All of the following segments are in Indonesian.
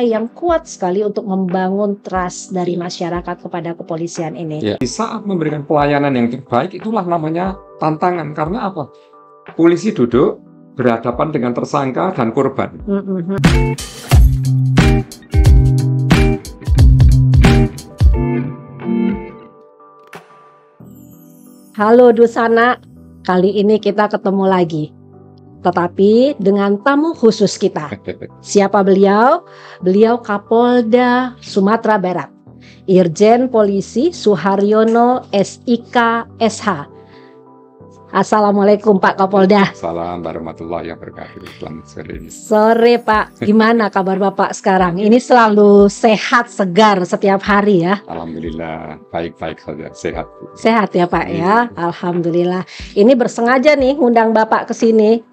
yang kuat sekali untuk membangun trust dari masyarakat kepada kepolisian ini. Ya, di saat memberikan pelayanan yang terbaik itulah namanya tantangan. Karena apa? Polisi duduk berhadapan dengan tersangka dan korban. Halo Dusana, kali ini kita ketemu lagi. Tetapi dengan tamu khusus kita. Siapa beliau? Beliau Kapolda Sumatera Barat, Irjen Polisi Suharyono SIK SH. Assalamualaikum Pak Kapolda. Assalamualaikum warahmatullahi wabarakatuh. Selamat sore. Sore Pak, gimana kabar Bapak sekarang? Ini selalu sehat, segar setiap hari ya? Alhamdulillah, baik-baik saja, sehat. Sehat ya Pak ya, Alhamdulillah. Ini bersengaja nih ngundang Bapak ke sini.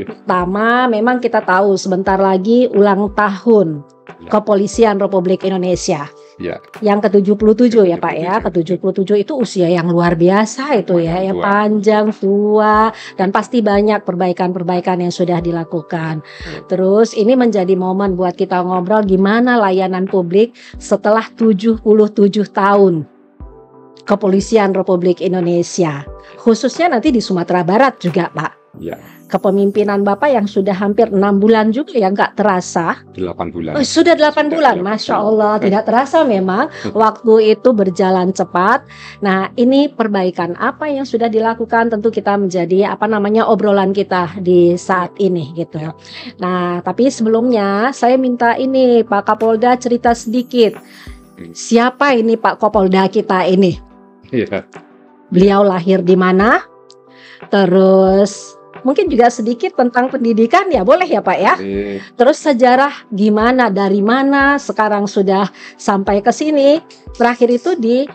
Pertama, memang kita tahu sebentar lagi ulang tahun Kepolisian Republik Indonesia. Ya. Yang ke-77 ya Pak ya. Ke-77 itu usia yang luar biasa itu ya, yang panjang, tua, dan pasti banyak perbaikan-perbaikan yang sudah dilakukan. Terus ini menjadi momen buat kita ngobrol gimana layanan publik setelah 77 tahun Kepolisian Republik Indonesia. Khususnya nanti di Sumatera Barat juga Pak. Ya. Kepemimpinan Bapak yang sudah hampir 6 bulan juga ya, nggak terasa. 8 bulan. Oh, sudah 8 bulan, Masya Allah. Tidak terasa memang, waktu itu berjalan cepat. Nah, ini perbaikan apa yang sudah dilakukan tentu kita menjadi obrolan kita di saat ini gitu. Nah, tapi sebelumnya saya minta ini Pak Kapolda cerita sedikit. Siapa ini Pak Kapolda kita ini? Beliau lahir di mana? Terus mungkin juga sedikit tentang pendidikan ya, boleh ya Pak ya? Terus sejarah gimana, dari mana sekarang sudah sampai ke sini. Terakhir itu di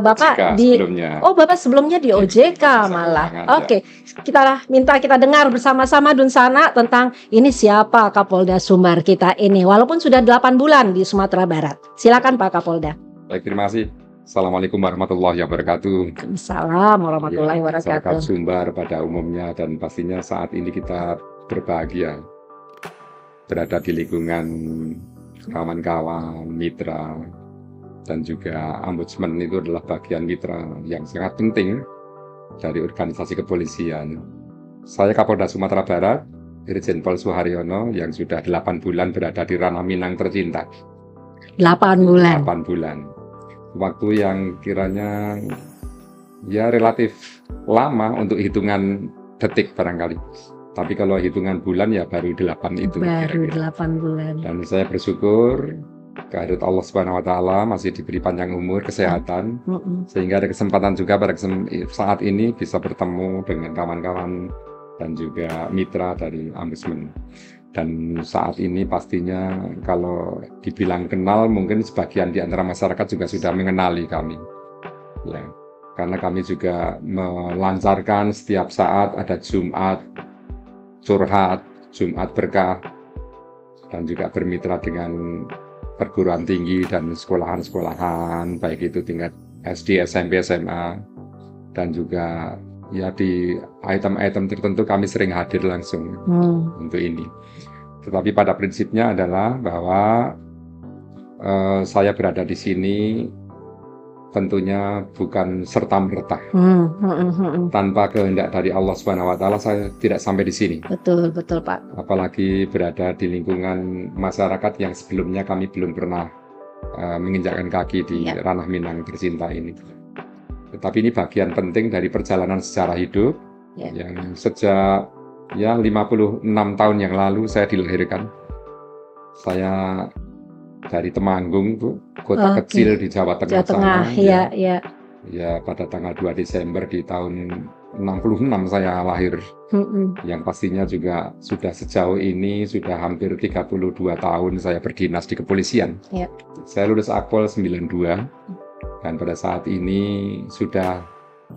Bapak di sebelumnya. Oh, Bapak sebelumnya di OJK malah. Oke, kita dengar bersama-sama Dunsana tentang ini siapa Kapolda Sumbar kita ini, walaupun sudah 8 bulan di Sumatera Barat. Silakan Pak Kapolda. Baik, terima kasih. Assalamualaikum warahmatullahi wabarakatuh. Assalamualaikum warahmatullahi wabarakatuh. Masyarakat Sumbar pada umumnya, dan pastinya saat ini kita berbahagia berada di lingkungan kawan-kawan, mitra, dan juga ombudsman itu adalah bagian mitra yang sangat penting dari organisasi kepolisian. Saya Kapolda Sumatera Barat, Irjen Pol Suharyono, yang sudah 8 bulan berada di ranah Minang tercinta. 8 bulan. 8 bulan. Waktu yang kiranya ya relatif lama untuk hitungan detik barangkali. Tapi kalau hitungan bulan ya baru 8 itu. Baru kira-kira 8 bulan. Dan saya bersyukur kehadirat Allah Subhanahu wa taala masih diberi panjang umur, kesehatan, sehingga ada kesempatan juga pada saat ini bisa bertemu dengan kawan-kawan dan juga mitra dari Ombudsman. Dan saat ini pastinya kalau dibilang kenal, mungkin sebagian di antara masyarakat juga sudah mengenali kami. Ya, karena kami juga melancarkan setiap saat ada Jumat curhat, Jumat berkah, dan juga bermitra dengan perguruan tinggi dan sekolahan-sekolahan, baik itu tingkat SD, SMP, SMA, dan juga ya di item-item tertentu kami sering hadir langsung untuk ini. Tetapi pada prinsipnya adalah bahwa saya berada di sini tentunya bukan serta-merta. Tanpa kehendak dari Allah Subhanahu wa taala saya tidak sampai di sini. Betul Pak. Apalagi berada di lingkungan masyarakat yang sebelumnya kami belum pernah menginjakkan kaki di ranah Minang tercinta ini. Tetapi ini bagian penting dari perjalanan sejarah hidup yang sejak 56 tahun yang lalu saya dilahirkan. Saya dari Temanggung, Bu, kota kecil di Jawa Tengah sana. Ya, pada tanggal 2 Desember di tahun 66 saya lahir. Yang pastinya juga sudah sejauh ini sudah hampir 32 tahun saya berdinas di kepolisian. Saya lulus Akpol 92. Dan pada saat ini sudah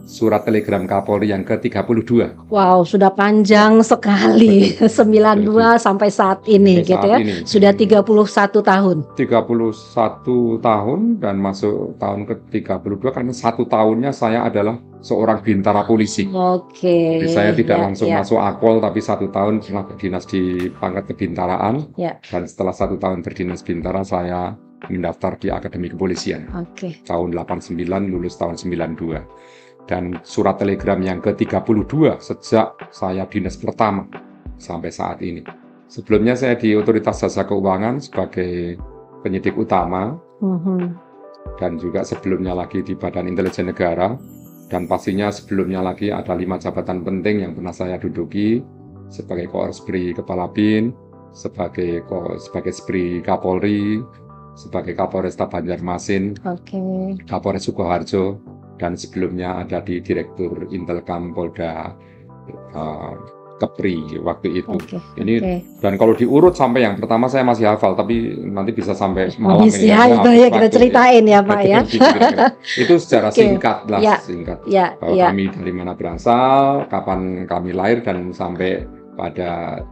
surat telegram Kapolri yang ke-32. Wow, sudah panjang sekali. 92 sampai saat ini gitu ya. Ini. Sudah 31 tahun. 31 tahun dan masuk tahun ke-32 karena 1 tahunnya saya adalah seorang bintara polisi. Oke. Jadi saya tidak langsung masuk Akpol, tapi 1 tahun pernah berdinas di pangkat kebintaraan. Dan setelah 1 tahun berdinas bintara, saya mendaftar di Akademi Kepolisian. Tahun 89, lulus tahun 92. Dan surat telegram yang ke-32 sejak saya dinas pertama sampai saat ini. Sebelumnya saya di Otoritas Jasa Keuangan sebagai penyidik utama, dan juga sebelumnya lagi di Badan Intelijen Negara, dan pastinya sebelumnya lagi ada 5 jabatan penting yang pernah saya duduki sebagai Korspri Kepala BIN, sebagai Spri Kapolri, sebagai Kapolresta Banjarmasin, Kapolres Sukoharjo, dan sebelumnya ada di Direktur Intelkam Polda Kepri waktu itu. Dan kalau diurut sampai yang pertama saya masih hafal, tapi nanti bisa sampai malam ini. Ya, kita ceritain ya Pak ya. Itu secara singkat lah, bahwa kami dari mana berasal, kapan kami lahir, dan sampai pada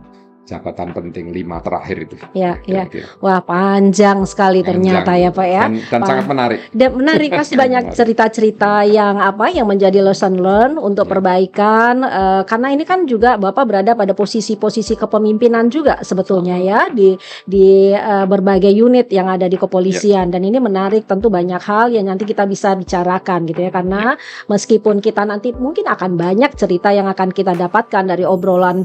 jabatan penting 5 terakhir itu. Wah, panjang sekali ternyata ya Pak ya. Dan sangat menarik. Dan menarik, pasti banyak cerita-cerita yang yang menjadi lesson learn untuk perbaikan. Karena ini kan juga Bapak berada pada posisi-posisi kepemimpinan juga sebetulnya ya di berbagai unit yang ada di kepolisian. Dan ini menarik, tentu banyak hal yang nanti kita bisa bicarakan gitu ya. Karena meskipun kita nanti mungkin akan banyak cerita yang akan kita dapatkan dari obrolan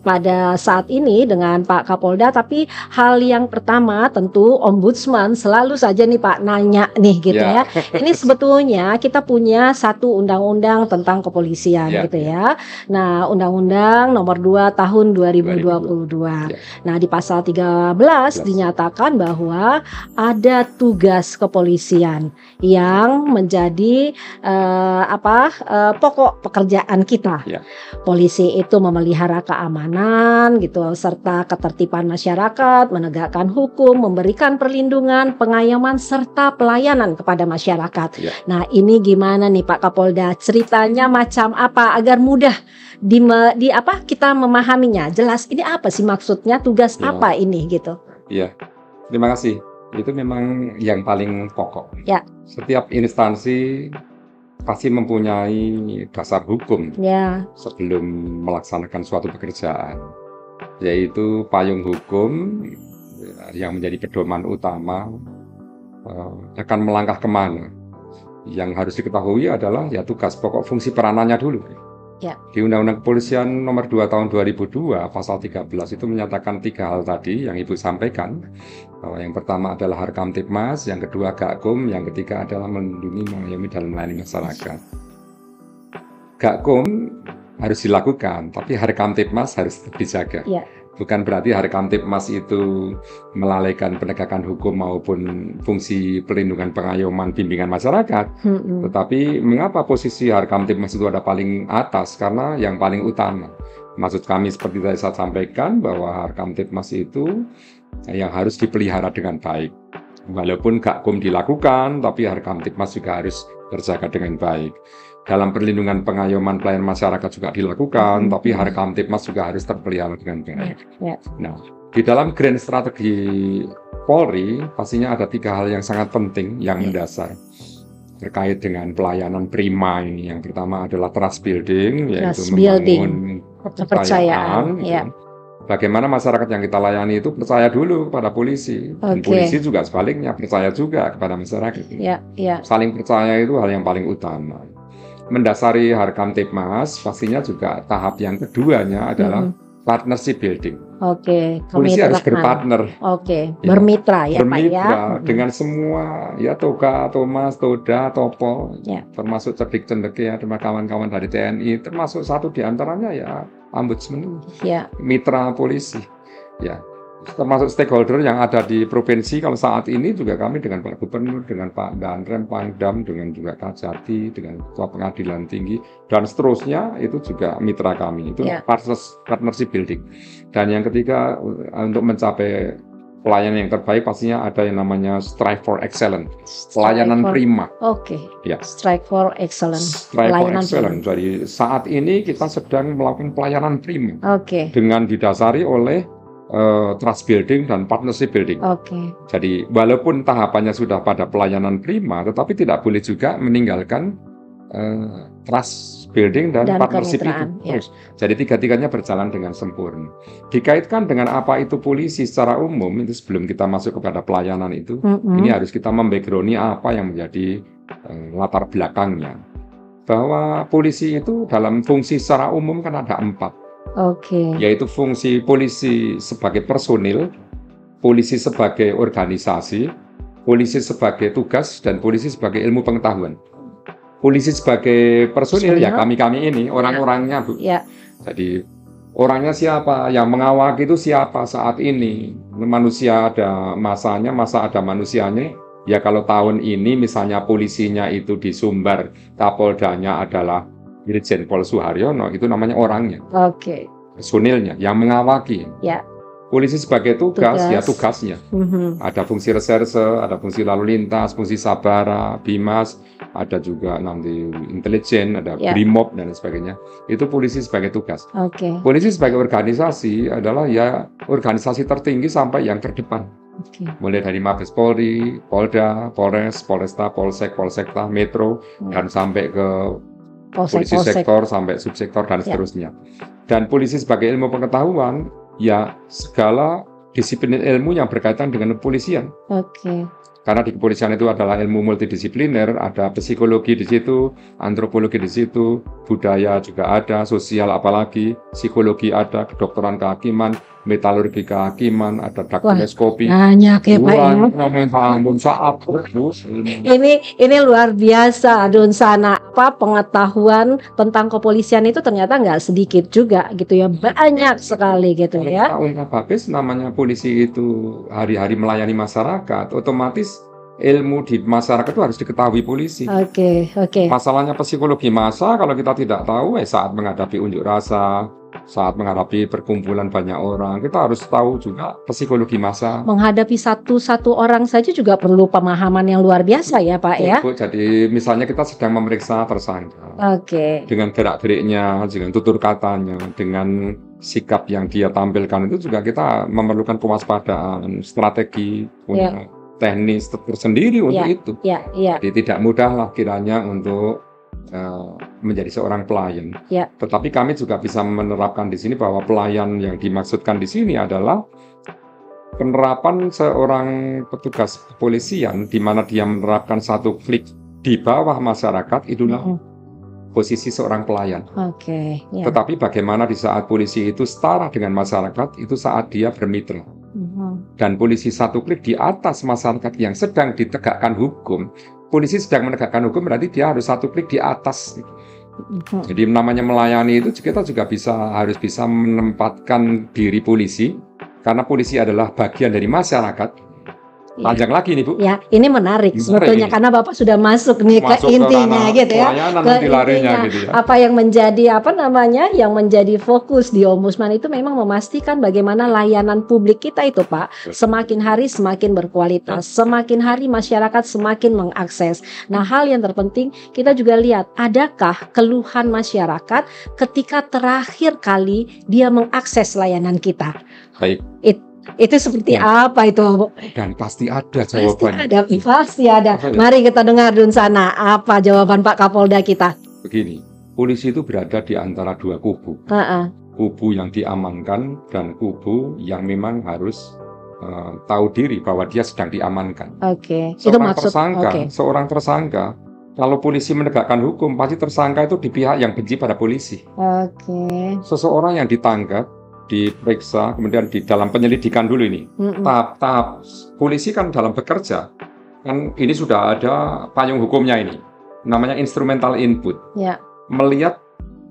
pada saat ini dengan Pak Kapolda, tapi hal yang pertama tentu Ombudsman selalu saja nih Pak nanya nih gitu ya. Ini sebetulnya kita punya satu undang-undang tentang kepolisian gitu ya. Nah, Undang-Undang Nomor 2 Tahun 2022. Nah, di pasal 13 dinyatakan bahwa ada tugas kepolisian yang menjadi pokok pekerjaan kita. Polisi itu memelihara keamanan gitu, serta ketertiban masyarakat, menegakkan hukum, memberikan perlindungan, pengayoman, serta pelayanan kepada masyarakat. Nah, ini gimana nih Pak Kapolda? Ceritanya macam apa agar mudah kita memahaminya? Jelas ini apa sih maksudnya, tugas apa ini gitu? Terima kasih. Itu memang yang paling pokok. Setiap instansi pasti mempunyai dasar hukum sebelum melaksanakan suatu pekerjaan, yaitu payung hukum yang menjadi pedoman utama akan melangkah kemana. Yang harus diketahui adalah tugas pokok, fungsi peranannya dulu. Di Undang-Undang Kepolisian Nomor 2 Tahun 2002 Pasal 13 itu menyatakan 3 hal tadi yang Ibu sampaikan, bahwa yang pertama adalah Harkamtibmas, yang kedua Gakum, yang ketiga adalah melindungi, mengayomi, dan melayani masyarakat. Gakum harus dilakukan, tapi Harkamtibmas harus dijaga. Bukan berarti Harkamtibmas itu melalaikan penegakan hukum maupun fungsi pelindungan, pengayoman, bimbingan masyarakat. Tetapi mengapa posisi Harkamtibmas itu ada paling atas? Karena yang paling utama. Maksud kami seperti tadi saya sampaikan, bahwa Harkamtibmas itu yang harus dipelihara dengan baik. Walaupun Gakum dilakukan, tapi Harkamtibmas juga harus terjaga dengan baik. Dalam perlindungan, pengayoman, pelayanan masyarakat juga dilakukan, tapi Harkamtibmas juga harus terpelihara dengan baik. Nah, di dalam grand strategi Polri, pastinya ada 3 hal yang sangat penting yang mendasar terkait dengan pelayanan prima ini. Yang pertama adalah trust building, yaitu membangun kepercayaan. Bagaimana masyarakat yang kita layani itu percaya dulu pada polisi, dan polisi juga sebaliknya percaya juga kepada masyarakat. Saling percaya itu hal yang paling utama. Mendasari Harkamtibmas, pastinya juga tahap yang keduanya adalah partnership building. Polisi harus berpartner. Bermitra ya Pak ya. Dengan semua Toga, Thomas, Toda, Topo, termasuk Cerdik Cendeke ya, kawan-kawan dari TNI, termasuk satu diantaranya Ombudsman, mitra polisi. Termasuk stakeholder yang ada di provinsi. Kalau saat ini juga kami dengan Pak Gubernur, dengan Pak Danrem, Pangdam, dengan juga Kajati, dengan Ketua Pengadilan Tinggi, dan seterusnya, itu juga mitra kami. Itu partnership building. Dan yang ketiga, untuk mencapai pelayanan yang terbaik pastinya ada yang namanya strive for excellence, Strive pelayanan for- prima. Oke. Ya. Strike for excellence. Strive for Pelayanan excellence. Jadi saat ini kita sedang melakukan pelayanan prima Oke. dengan didasari oleh trust building dan partnership building. Oke. Jadi walaupun tahapannya sudah pada pelayanan prima, tetapi tidak boleh juga meninggalkan trust building dan partnership itu kemitraan, ya. terus. Jadi tiga-tiganya berjalan dengan sempurna. Dikaitkan dengan apa itu polisi secara umum, itu sebelum kita masuk kepada pelayanan itu, ini harus kita membackground apa yang menjadi latar belakangnya. Bahwa polisi itu dalam fungsi secara umum kan ada 4, Oke. yaitu fungsi polisi sebagai personil, polisi sebagai organisasi, polisi sebagai tugas, dan polisi sebagai ilmu pengetahuan. Polisi sebagai personil ya kami-kami ini, orang-orangnya Bu. Ya. Jadi orangnya siapa, yang mengawaki itu siapa saat ini. Manusia ada masanya, masa ada manusianya. Ya kalau tahun ini misalnya polisinya itu di Sumbar, Kapoldanya adalah Irjen Pol Suharyono, itu namanya orangnya. Oke. Personilnya, yang mengawaki. Ya. Polisi sebagai tugas, Tugas. ya tugasnya. Ada fungsi reserse, ada fungsi lalu lintas, fungsi sabara, bimas, ada juga nanti intelijen, ada Ya. brimob dan sebagainya. Itu polisi sebagai tugas. Oke. Polisi sebagai organisasi adalah ya organisasi tertinggi sampai yang terdepan. Oke. Mulai dari Mabes Polri, Polda, Polres, Polresta, Polsek, Polsekta, Metro, dan sampai ke polisi Polsek. sektor sampai subsektor dan Ya. seterusnya. Dan polisi sebagai ilmu pengetahuan, ya segala disiplin ilmu yang berkaitan dengan kepolisian. Oke. Karena di kepolisian itu adalah ilmu multidisipliner, ada psikologi di situ, antropologi di situ, budaya juga ada, sosial apalagi, psikologi ada, kedokteran kehakiman, metalurgi kehakiman, ada daktiloskopi. Banyak ya Pak ya. Ini luar biasa Dunsana, apa pengetahuan tentang kepolisian itu ternyata nggak sedikit juga gitu ya, banyak sekali gitu ya. Ungkap habis namanya polisi itu hari-hari melayani masyarakat, otomatis ilmu di masyarakat itu harus diketahui polisi. Oke. Masalahnya psikologi massa kalau kita tidak tahu saat menghadapi unjuk rasa, saat menghadapi perkumpulan banyak orang, kita harus tahu juga psikologi massa. Menghadapi satu orang saja juga perlu pemahaman yang luar biasa ya Pak ya. Bu, jadi misalnya kita sedang memeriksa tersangka. Oke. Dengan gerak-geriknya, dengan tutur katanya, dengan sikap yang dia tampilkan itu juga kita memerlukan kewaspadaan, strategi, punya teknis tersendiri untuk itu. Ya. Jadi tidak mudah lah kiranya untuk menjadi seorang pelayan. Ya. Tetapi kami juga bisa menerapkan di sini bahwa pelayan yang dimaksudkan di sini adalah penerapan seorang petugas kepolisian di mana dia menerapkan satu klik di bawah masyarakat, itulah posisi seorang pelayan. Oke. Ya. Tetapi bagaimana di saat polisi itu setara dengan masyarakat, itu saat dia bermitra. Dan polisi satu klik di atas masyarakat yang sedang ditegakkan hukum. Polisi sedang menegakkan hukum berarti dia harus satu klik di atas. Jadi namanya melayani itu kita juga harus bisa menempatkan diri polisi, karena polisi adalah bagian dari masyarakat. Panjang lagi nih Bu. Ya, ini menarik sebetulnya karena Bapak sudah masuk nih ke intinya gitu ya. Ke intinya gitu ya. Apa yang menjadi yang menjadi fokus di Ombudsman itu memang memastikan bagaimana layanan publik kita itu Pak semakin hari semakin berkualitas, semakin hari masyarakat semakin mengakses. Nah, hal yang terpenting kita juga lihat adakah keluhan masyarakat ketika terakhir kali dia mengakses layanan kita. Baik. Itu seperti apa itu? Dan pasti ada jawabannya. Pasti ada. Mari kita dengar Dunsana, apa jawaban Pak Kapolda kita? Begini, polisi itu berada di antara dua kubu. Kubu yang diamankan dan kubu yang memang harus tahu diri bahwa dia sedang diamankan. Oke. Itu maksud seorang tersangka. Kalau polisi menegakkan hukum, pasti tersangka itu di pihak yang benci pada polisi. Oke. Seseorang yang ditangkap, diperiksa, kemudian di dalam penyelidikan dulu ini. Tahap polisi kan dalam bekerja, kan ini sudah ada payung hukumnya ini. Namanya instrumental input. Ya. Melihat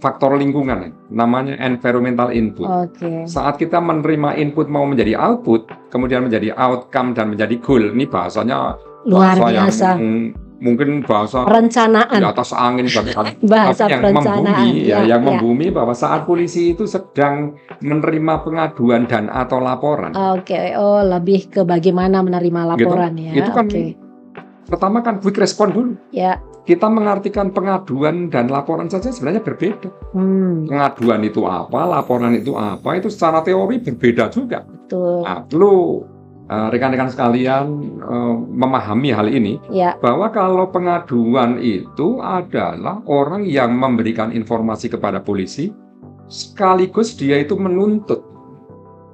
faktor lingkungan, namanya environmental input. Oke. Saat kita menerima input mau menjadi output, kemudian menjadi outcome dan menjadi goal, ini bahasanya luar biasa. Yang mungkin bahasa di Perencanaan, atas angin bahkan. bahasa Tapi yang perencanaan. membumi yang membumi bahwa saat polisi itu sedang menerima pengaduan dan atau laporan, Oke, oh lebih ke bagaimana menerima gitu. laporan ya. Itu kan Oke, pertama kan quick respon dulu. ya. Kita mengartikan pengaduan dan laporan saja sebenarnya berbeda. Pengaduan itu apa, laporan itu apa, itu secara teori berbeda juga. Betul. Nah, perlu rekan-rekan sekalian memahami hal ini, Ya. bahwa kalau pengaduan itu adalah orang yang memberikan informasi kepada polisi, sekaligus dia itu menuntut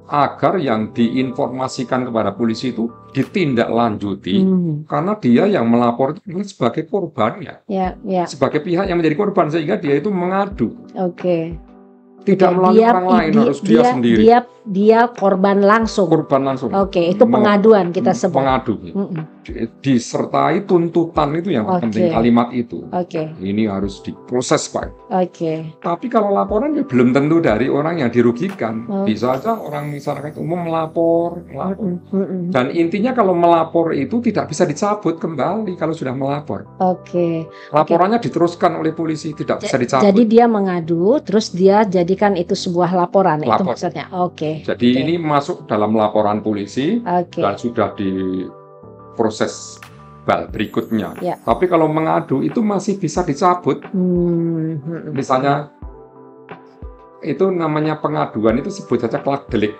agar yang diinformasikan kepada polisi itu ditindaklanjuti, karena dia yang melapor itu sebagai korbannya, sebagai pihak yang menjadi korban, sehingga dia itu mengadu. Oke. Tidak melalui orang lain, harus dia sendiri. Dia korban langsung. Korban langsung. Oke, itu pengaduan kita sebut. Pengadu. Disertai tuntutan, itu yang penting, kalimat itu. Oke. Ini harus diproses, Pak. Oke. Tapi kalau laporan ya belum tentu dari orang yang dirugikan. Bisa aja orang masyarakat umum melapor. Dan intinya kalau melapor itu tidak bisa dicabut kembali kalau sudah melapor. Oke. Laporannya diteruskan oleh polisi, tidak bisa dicabut. Jadi dia mengadu, terus dia jadikan itu sebuah laporan. Itu maksudnya. Oke. Jadi ini masuk dalam laporan polisi dan sudah diproses berikutnya. Tapi kalau mengadu itu masih bisa dicabut. Misalnya itu namanya pengaduan, itu sebut saja kelak delik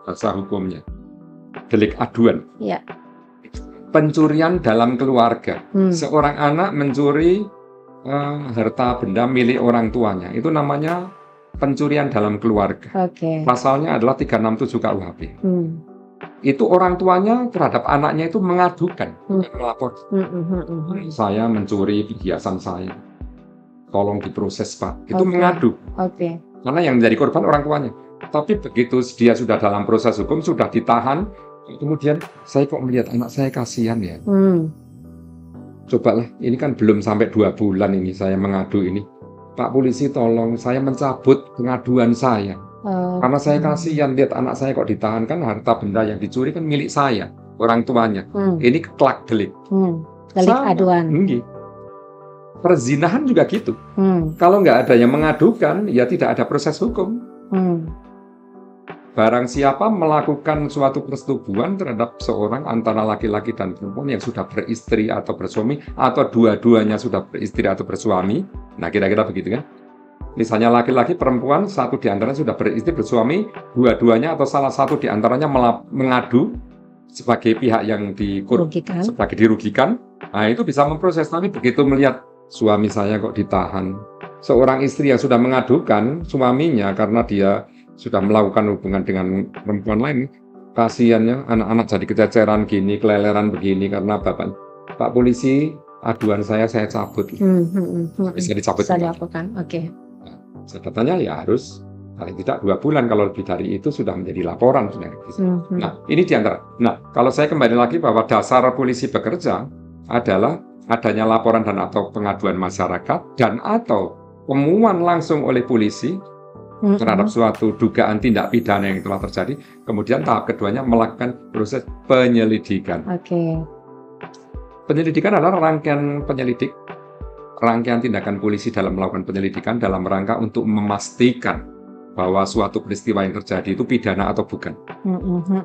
bahasa hukumnya. Delik aduan. Pencurian dalam keluarga. Seorang anak mencuri harta benda milik orang tuanya. Itu namanya pencurian dalam keluarga. Pasalnya adalah 367 KUHP. Itu orang tuanya terhadap anaknya itu mengadukan, melapor. Saya mencuri perhiasan saya, tolong diproses, Pak. Itu mengadu. Karena yang menjadi korban orang tuanya. Tapi begitu dia sudah dalam proses hukum, sudah ditahan, kemudian saya kok melihat anak saya kasihan ya. Cobalah, ini kan belum sampai 2 bulan ini saya mengadu ini. Pak polisi, tolong saya mencabut pengaduan saya. Karena saya kasihan lihat anak saya kok ditahan, kan harta benda yang dicuri kan milik saya, orang tuanya. Ini kelak delik. Delik aduan. Perzinahan juga gitu. Kalau nggak ada yang mengadukan, ya tidak ada proses hukum. Barang siapa melakukan suatu persetubuhan terhadap seorang antara laki-laki dan perempuan yang sudah beristri atau bersuami, atau dua-duanya sudah beristri atau bersuami, nah kira-kira begitu kan? Misalnya laki-laki, perempuan, satu di antaranya sudah beristri, bersuami, dua-duanya atau salah satu di antaranya mengadu sebagai pihak yang sebagai dirugikan, nah itu bisa memproses. Tapi begitu melihat suami saya kok ditahan, seorang istri yang sudah mengadukan suaminya karena dia sudah melakukan hubungan dengan perempuan lain, kasihannya anak-anak jadi kececeran gini, keleleran begini karena Pak polisi, aduan saya cabut. Bisa dicabut. Bisa dilakukan. Oke. Catatannya ya harus paling tidak 2 bulan, kalau lebih dari itu sudah menjadi laporan. Nah, ini diantara. Nah, kalau saya kembali lagi bahwa dasar polisi bekerja adalah adanya laporan dan atau pengaduan masyarakat dan atau temuan langsung oleh polisi terhadap suatu dugaan tindak pidana yang telah terjadi. Kemudian tahap keduanya melakukan proses penyelidikan. Penyelidikan adalah rangkaian tindakan polisi dalam melakukan penyelidikan dalam rangka untuk memastikan bahwa suatu peristiwa yang terjadi itu pidana atau bukan.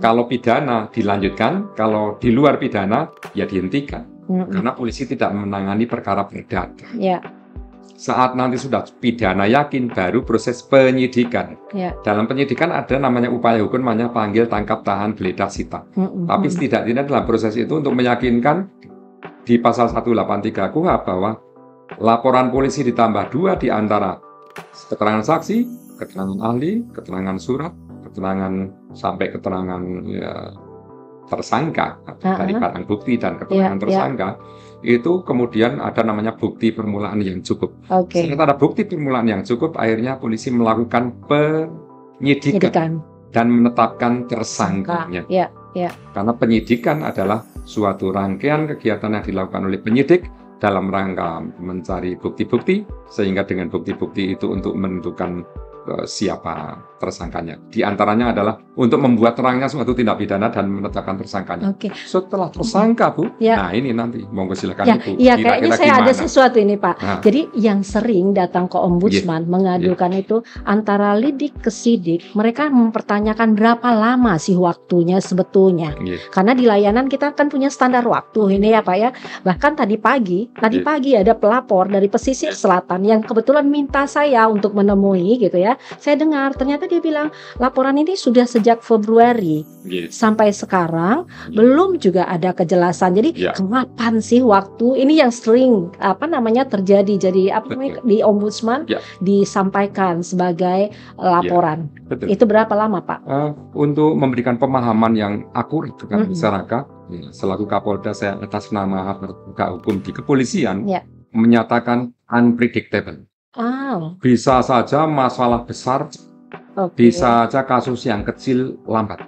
Kalau pidana dilanjutkan, kalau di luar pidana ya dihentikan. Karena polisi tidak menangani perkara perdata. Saat nanti sudah pidana yakin, baru proses penyidikan. Dalam penyidikan ada namanya upaya hukum, namanya panggil, tangkap, tahan, geledah, sita. Tapi setidaknya dalam proses itu untuk meyakinkan di pasal 183 KUHP bahwa laporan polisi ditambah 2 di antara keterangan saksi, keterangan ahli, keterangan surat, keterangan sampai keterangan tersangka dari barang bukti dan keterangan tersangka. Itu kemudian ada namanya bukti permulaan yang cukup. Setelah ada bukti permulaan yang cukup, akhirnya polisi melakukan penyidikan dan menetapkan tersangkanya. Karena penyidikan adalah suatu rangkaian kegiatan yang dilakukan oleh penyidik dalam rangka mencari bukti-bukti, sehingga dengan bukti-bukti itu untuk menentukan siapa tersangkanya. Di antaranya adalah untuk membuat terangnya suatu tindak pidana dan menetapkan tersangkanya. Setelah tersangka, Bu, nah ini nanti monggo silakan Ibu. Iya, kayaknya saya ada sesuatu ini, Pak. Nah. Jadi yang sering datang ke ombudsman mengadukan itu antara lidik ke sidik, mereka mempertanyakan berapa lama sih waktunya sebetulnya. Karena di layanan kita kan punya standar waktu ini ya, Pak ya. Bahkan tadi pagi ada pelapor dari pesisir selatan yang kebetulan minta saya untuk menemui gitu ya. Saya dengar ternyata dia bilang laporan ini sudah sejak Februari sampai sekarang belum juga ada kejelasan. Jadi kapan sih waktu ini yang sering terjadi? Jadi di ombudsman disampaikan sebagai laporan. Itu berapa lama, Pak? Untuk memberikan pemahaman yang akurat dengan masyarakat, selaku Kapolda saya atas nama penegak hukum di kepolisian menyatakan unpredictable. Bisa saja masalah besar, bisa saja kasus yang kecil lambat.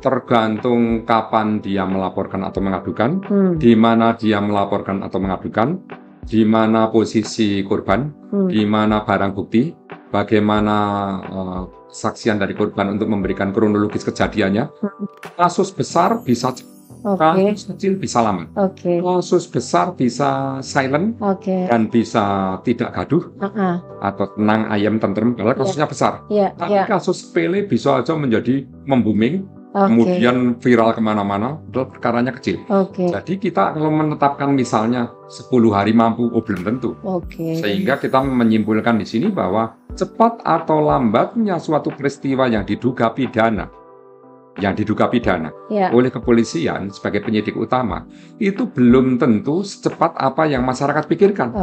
Tergantung kapan dia melaporkan atau mengadukan, di mana dia melaporkan atau mengadukan, di mana posisi korban, di mana barang bukti, bagaimana kesaksian dari korban untuk memberikan kronologis kejadiannya. Kasus besar bisa kasus kecil bisa lama. Kasus besar bisa silent dan bisa tidak gaduh atau tenang, ayam, tentrem kalau kasusnya besar. Tapi kasus sepele bisa aja menjadi membooming, kemudian viral kemana-mana, perkaranya kecil. Jadi kita kalau menetapkan misalnya 10 hari mampu, belum tentu. Sehingga kita menyimpulkan di sini bahwa cepat atau lambatnya suatu peristiwa yang diduga pidana oleh kepolisian sebagai penyidik utama itu belum tentu secepat apa yang masyarakat pikirkan.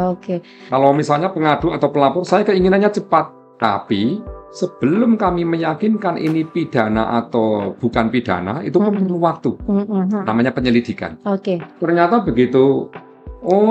Kalau misalnya pengadu atau pelapor, saya keinginannya cepat, tapi sebelum kami meyakinkan ini pidana atau bukan pidana, itu perlu waktu. Namanya penyelidikan. Ternyata begitu.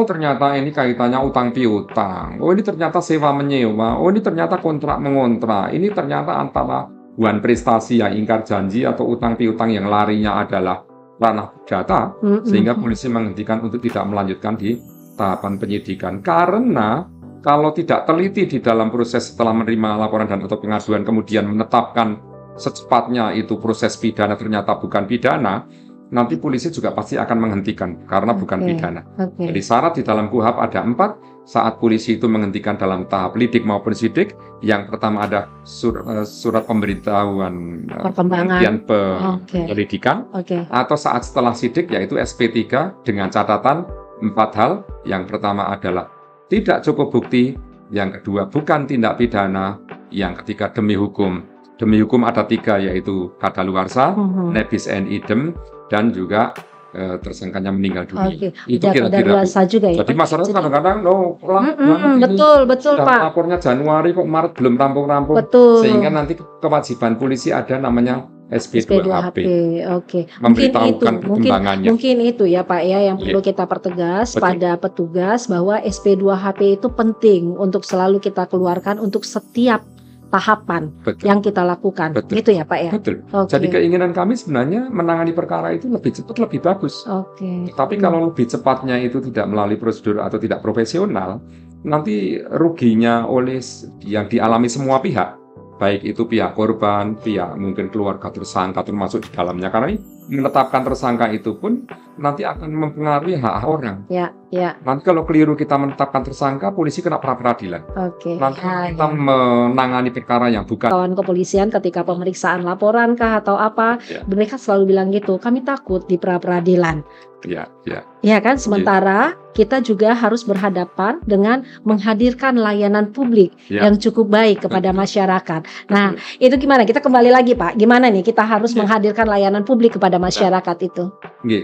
Ternyata ini kaitannya utang piutang. Ini ternyata sewa menyewa. Ini ternyata kontrak mengontrak. Ini ternyata antara hubungan prestasi yang ingkar janji atau utang piutang yang larinya adalah ranah perdata, sehingga polisi menghentikan untuk tidak melanjutkan di tahapan penyidikan. Karena kalau tidak teliti di dalam proses setelah menerima laporan dan atau pengaduan kemudian menetapkan secepatnya itu proses pidana ternyata bukan pidana, nanti polisi juga pasti akan menghentikan karena bukan pidana. Jadi syarat di dalam KUHP ada 4 saat polisi itu menghentikan dalam tahap lidik maupun sidik. Yang pertama ada surat pemberitahuan penghentian penyelidikan, atau saat setelah sidik yaitu SP3 dengan catatan 4 hal. Yang pertama adalah tidak cukup bukti, yang kedua bukan tindak pidana, yang ketiga demi hukum. Demi hukum ada 3 yaitu kadaluarsa, nebis and idem, dan juga tersangkanya meninggal dunia. Itu kira-kira. Jadi masyarakat kadang-kadang betul Pak. Lapornya Januari kok Maret belum rampung-rampung. Sehingga nanti kewajiban polisi ada namanya SP2HP. Memberitahukan perkembangannya. Mungkin itu ya Pak ya yang perlu kita pertegas pada petugas bahwa SP2HP itu penting untuk selalu kita keluarkan untuk setiap tahapan yang kita lakukan. Gitu ya Pak ya? Jadi keinginan kami sebenarnya menangani perkara itu lebih cepat, lebih bagus. Tapi kalau lebih cepatnya itu tidak melalui prosedur atau tidak profesional, nanti ruginya oleh yang dialami semua pihak. Baik itu pihak korban, pihak mungkin keluarga tersangka termasuk di dalamnya. Karena menetapkan tersangka itu pun nanti akan mempengaruhi hak orang. Nanti kalau keliru kita menetapkan tersangka, polisi kena pra-peradilan. Nanti kita menangani perkara yang bukan. Kawan kepolisian ketika pemeriksaan laporan kah atau apa, mereka selalu bilang gitu, kami takut di pra-peradilan. Ya kan, sementara kita juga harus berhadapan dengan menghadirkan layanan publik yang cukup baik kepada masyarakat. Nah, itu gimana? Kita kembali lagi Pak, gimana nih kita harus menghadirkan layanan publik kepada masyarakat itu?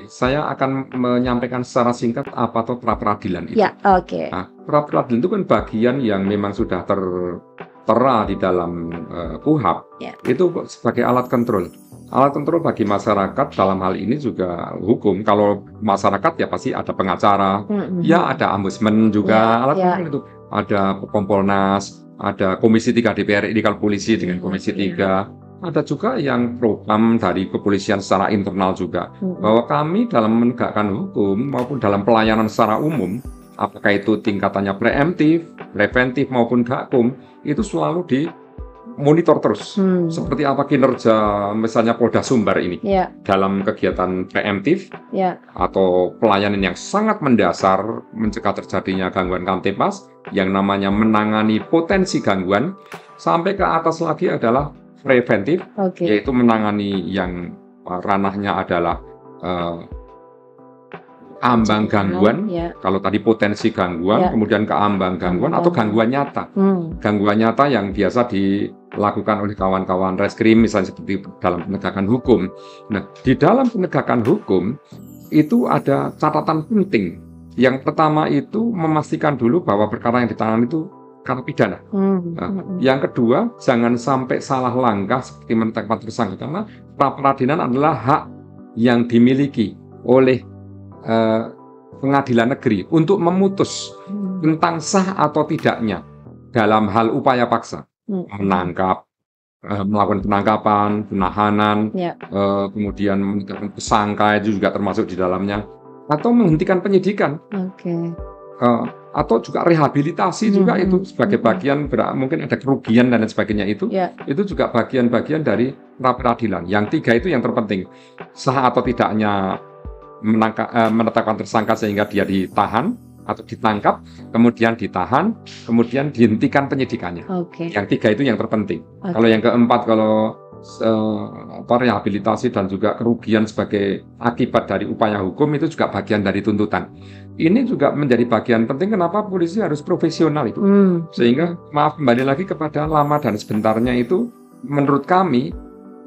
Saya akan menyampaikan secara singkat apa tuh pra-peradilan itu. Nah, pra-peradilan itu kan bagian yang memang sudah tertera di dalam KUHP. Itu sebagai alat kontrol. Alat kontrol bagi masyarakat dalam hal ini juga hukum. Kalau masyarakat ya pasti ada pengacara, ada ombudsman juga. Alat kontrol itu ada Kompolnas, ada Komisi 3 DPR RI kalau polisi dengan Komisi 3. Ada juga yang program dari kepolisian secara internal juga. Bahwa kami dalam menegakkan hukum maupun dalam pelayanan secara umum, apakah itu tingkatannya preemptif, preventif maupun gakum, itu selalu monitor terus seperti apa kinerja misalnya Polda Sumbar ini dalam kegiatan preemptif atau pelayanan yang sangat mendasar mencegah terjadinya gangguan Kamtibmas yang namanya menangani potensi gangguan, sampai ke atas lagi adalah preventif, yaitu menangani yang ranahnya adalah ambang gangguan. Kalau tadi potensi gangguan, kemudian ke ambang gangguan atau gangguan nyata. Gangguan nyata yang biasa dilakukan oleh kawan-kawan reskrim misalnya seperti dalam penegakan hukum. Nah, di dalam penegakan hukum itu ada catatan penting. Yang pertama itu memastikan dulu bahwa perkara yang ditangani itu karena pidana. Yang kedua, jangan sampai salah langkah seperti menetapkan tersangka, karena pra-peradilan adalah hak yang dimiliki oleh pengadilan negeri untuk memutus tentang sah atau tidaknya dalam hal upaya paksa, menangkap, melakukan penangkapan, penahanan, kemudian menetapkan tersangka itu juga termasuk di dalamnya, atau menghentikan penyidikan, atau juga rehabilitasi juga itu sebagai bagian, mungkin ada kerugian dan lain sebagainya itu juga bagian-bagian dari pra-peradilan. Yang tiga itu yang terpenting, sah atau tidaknya menetapkan tersangka sehingga dia ditahan atau ditangkap, kemudian ditahan, kemudian dihentikan penyidikannya. Yang tiga itu yang terpenting. Kalau yang keempat, kalau rehabilitasi dan juga kerugian sebagai akibat dari upaya hukum itu juga bagian dari tuntutan. Ini juga menjadi bagian penting kenapa polisi harus profesional itu. Sehingga kembali lagi kepada lama dan sebentarnya itu menurut kami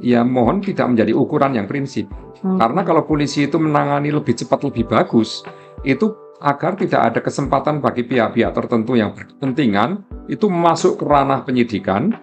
ya mohon tidak menjadi ukuran yang prinsip. Karena kalau polisi itu menangani lebih cepat lebih bagus, itu agar tidak ada kesempatan bagi pihak-pihak tertentu yang berkepentingan itu masuk ke ranah penyidikan,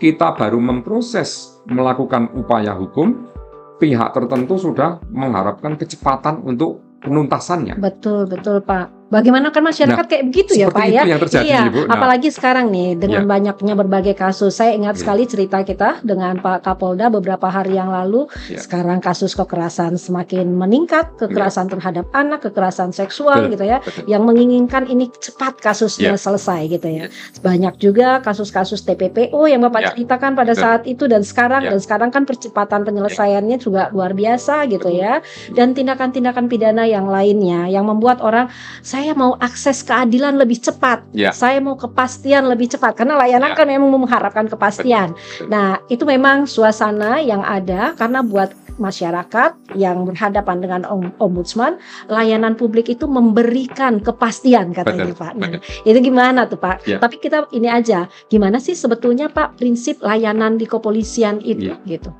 kita baru memproses melakukan upaya hukum, pihak tertentu sudah mengharapkan kecepatan untuk penuntasannya. Betul Pak. Bagaimana kan masyarakat kayak begitu ya Pak ya? Yang terjadi, Ibu. Apalagi sekarang nih dengan banyaknya berbagai kasus. Saya ingat sekali cerita kita dengan Pak Kapolda beberapa hari yang lalu. Sekarang kasus kekerasan semakin meningkat, kekerasan terhadap anak, kekerasan seksual gitu ya, yang menginginkan ini cepat kasusnya selesai gitu ya. Banyak juga kasus-kasus TPPO yang Bapak ceritakan pada saat itu dan sekarang kan percepatan penyelesaiannya juga luar biasa gitu ya. Dan tindakan-tindakan pidana yang lainnya yang membuat orang, saya mau akses keadilan lebih cepat, saya mau kepastian lebih cepat, karena layanan kan memang mengharapkan kepastian. Nah, itu memang suasana yang ada karena buat masyarakat yang berhadapan dengan ombudsman, layanan publik itu memberikan kepastian katanya Pak. Nah, itu gimana tuh Pak? Tapi kita ini aja, gimana sih sebetulnya Pak prinsip layanan di kepolisian itu gitu?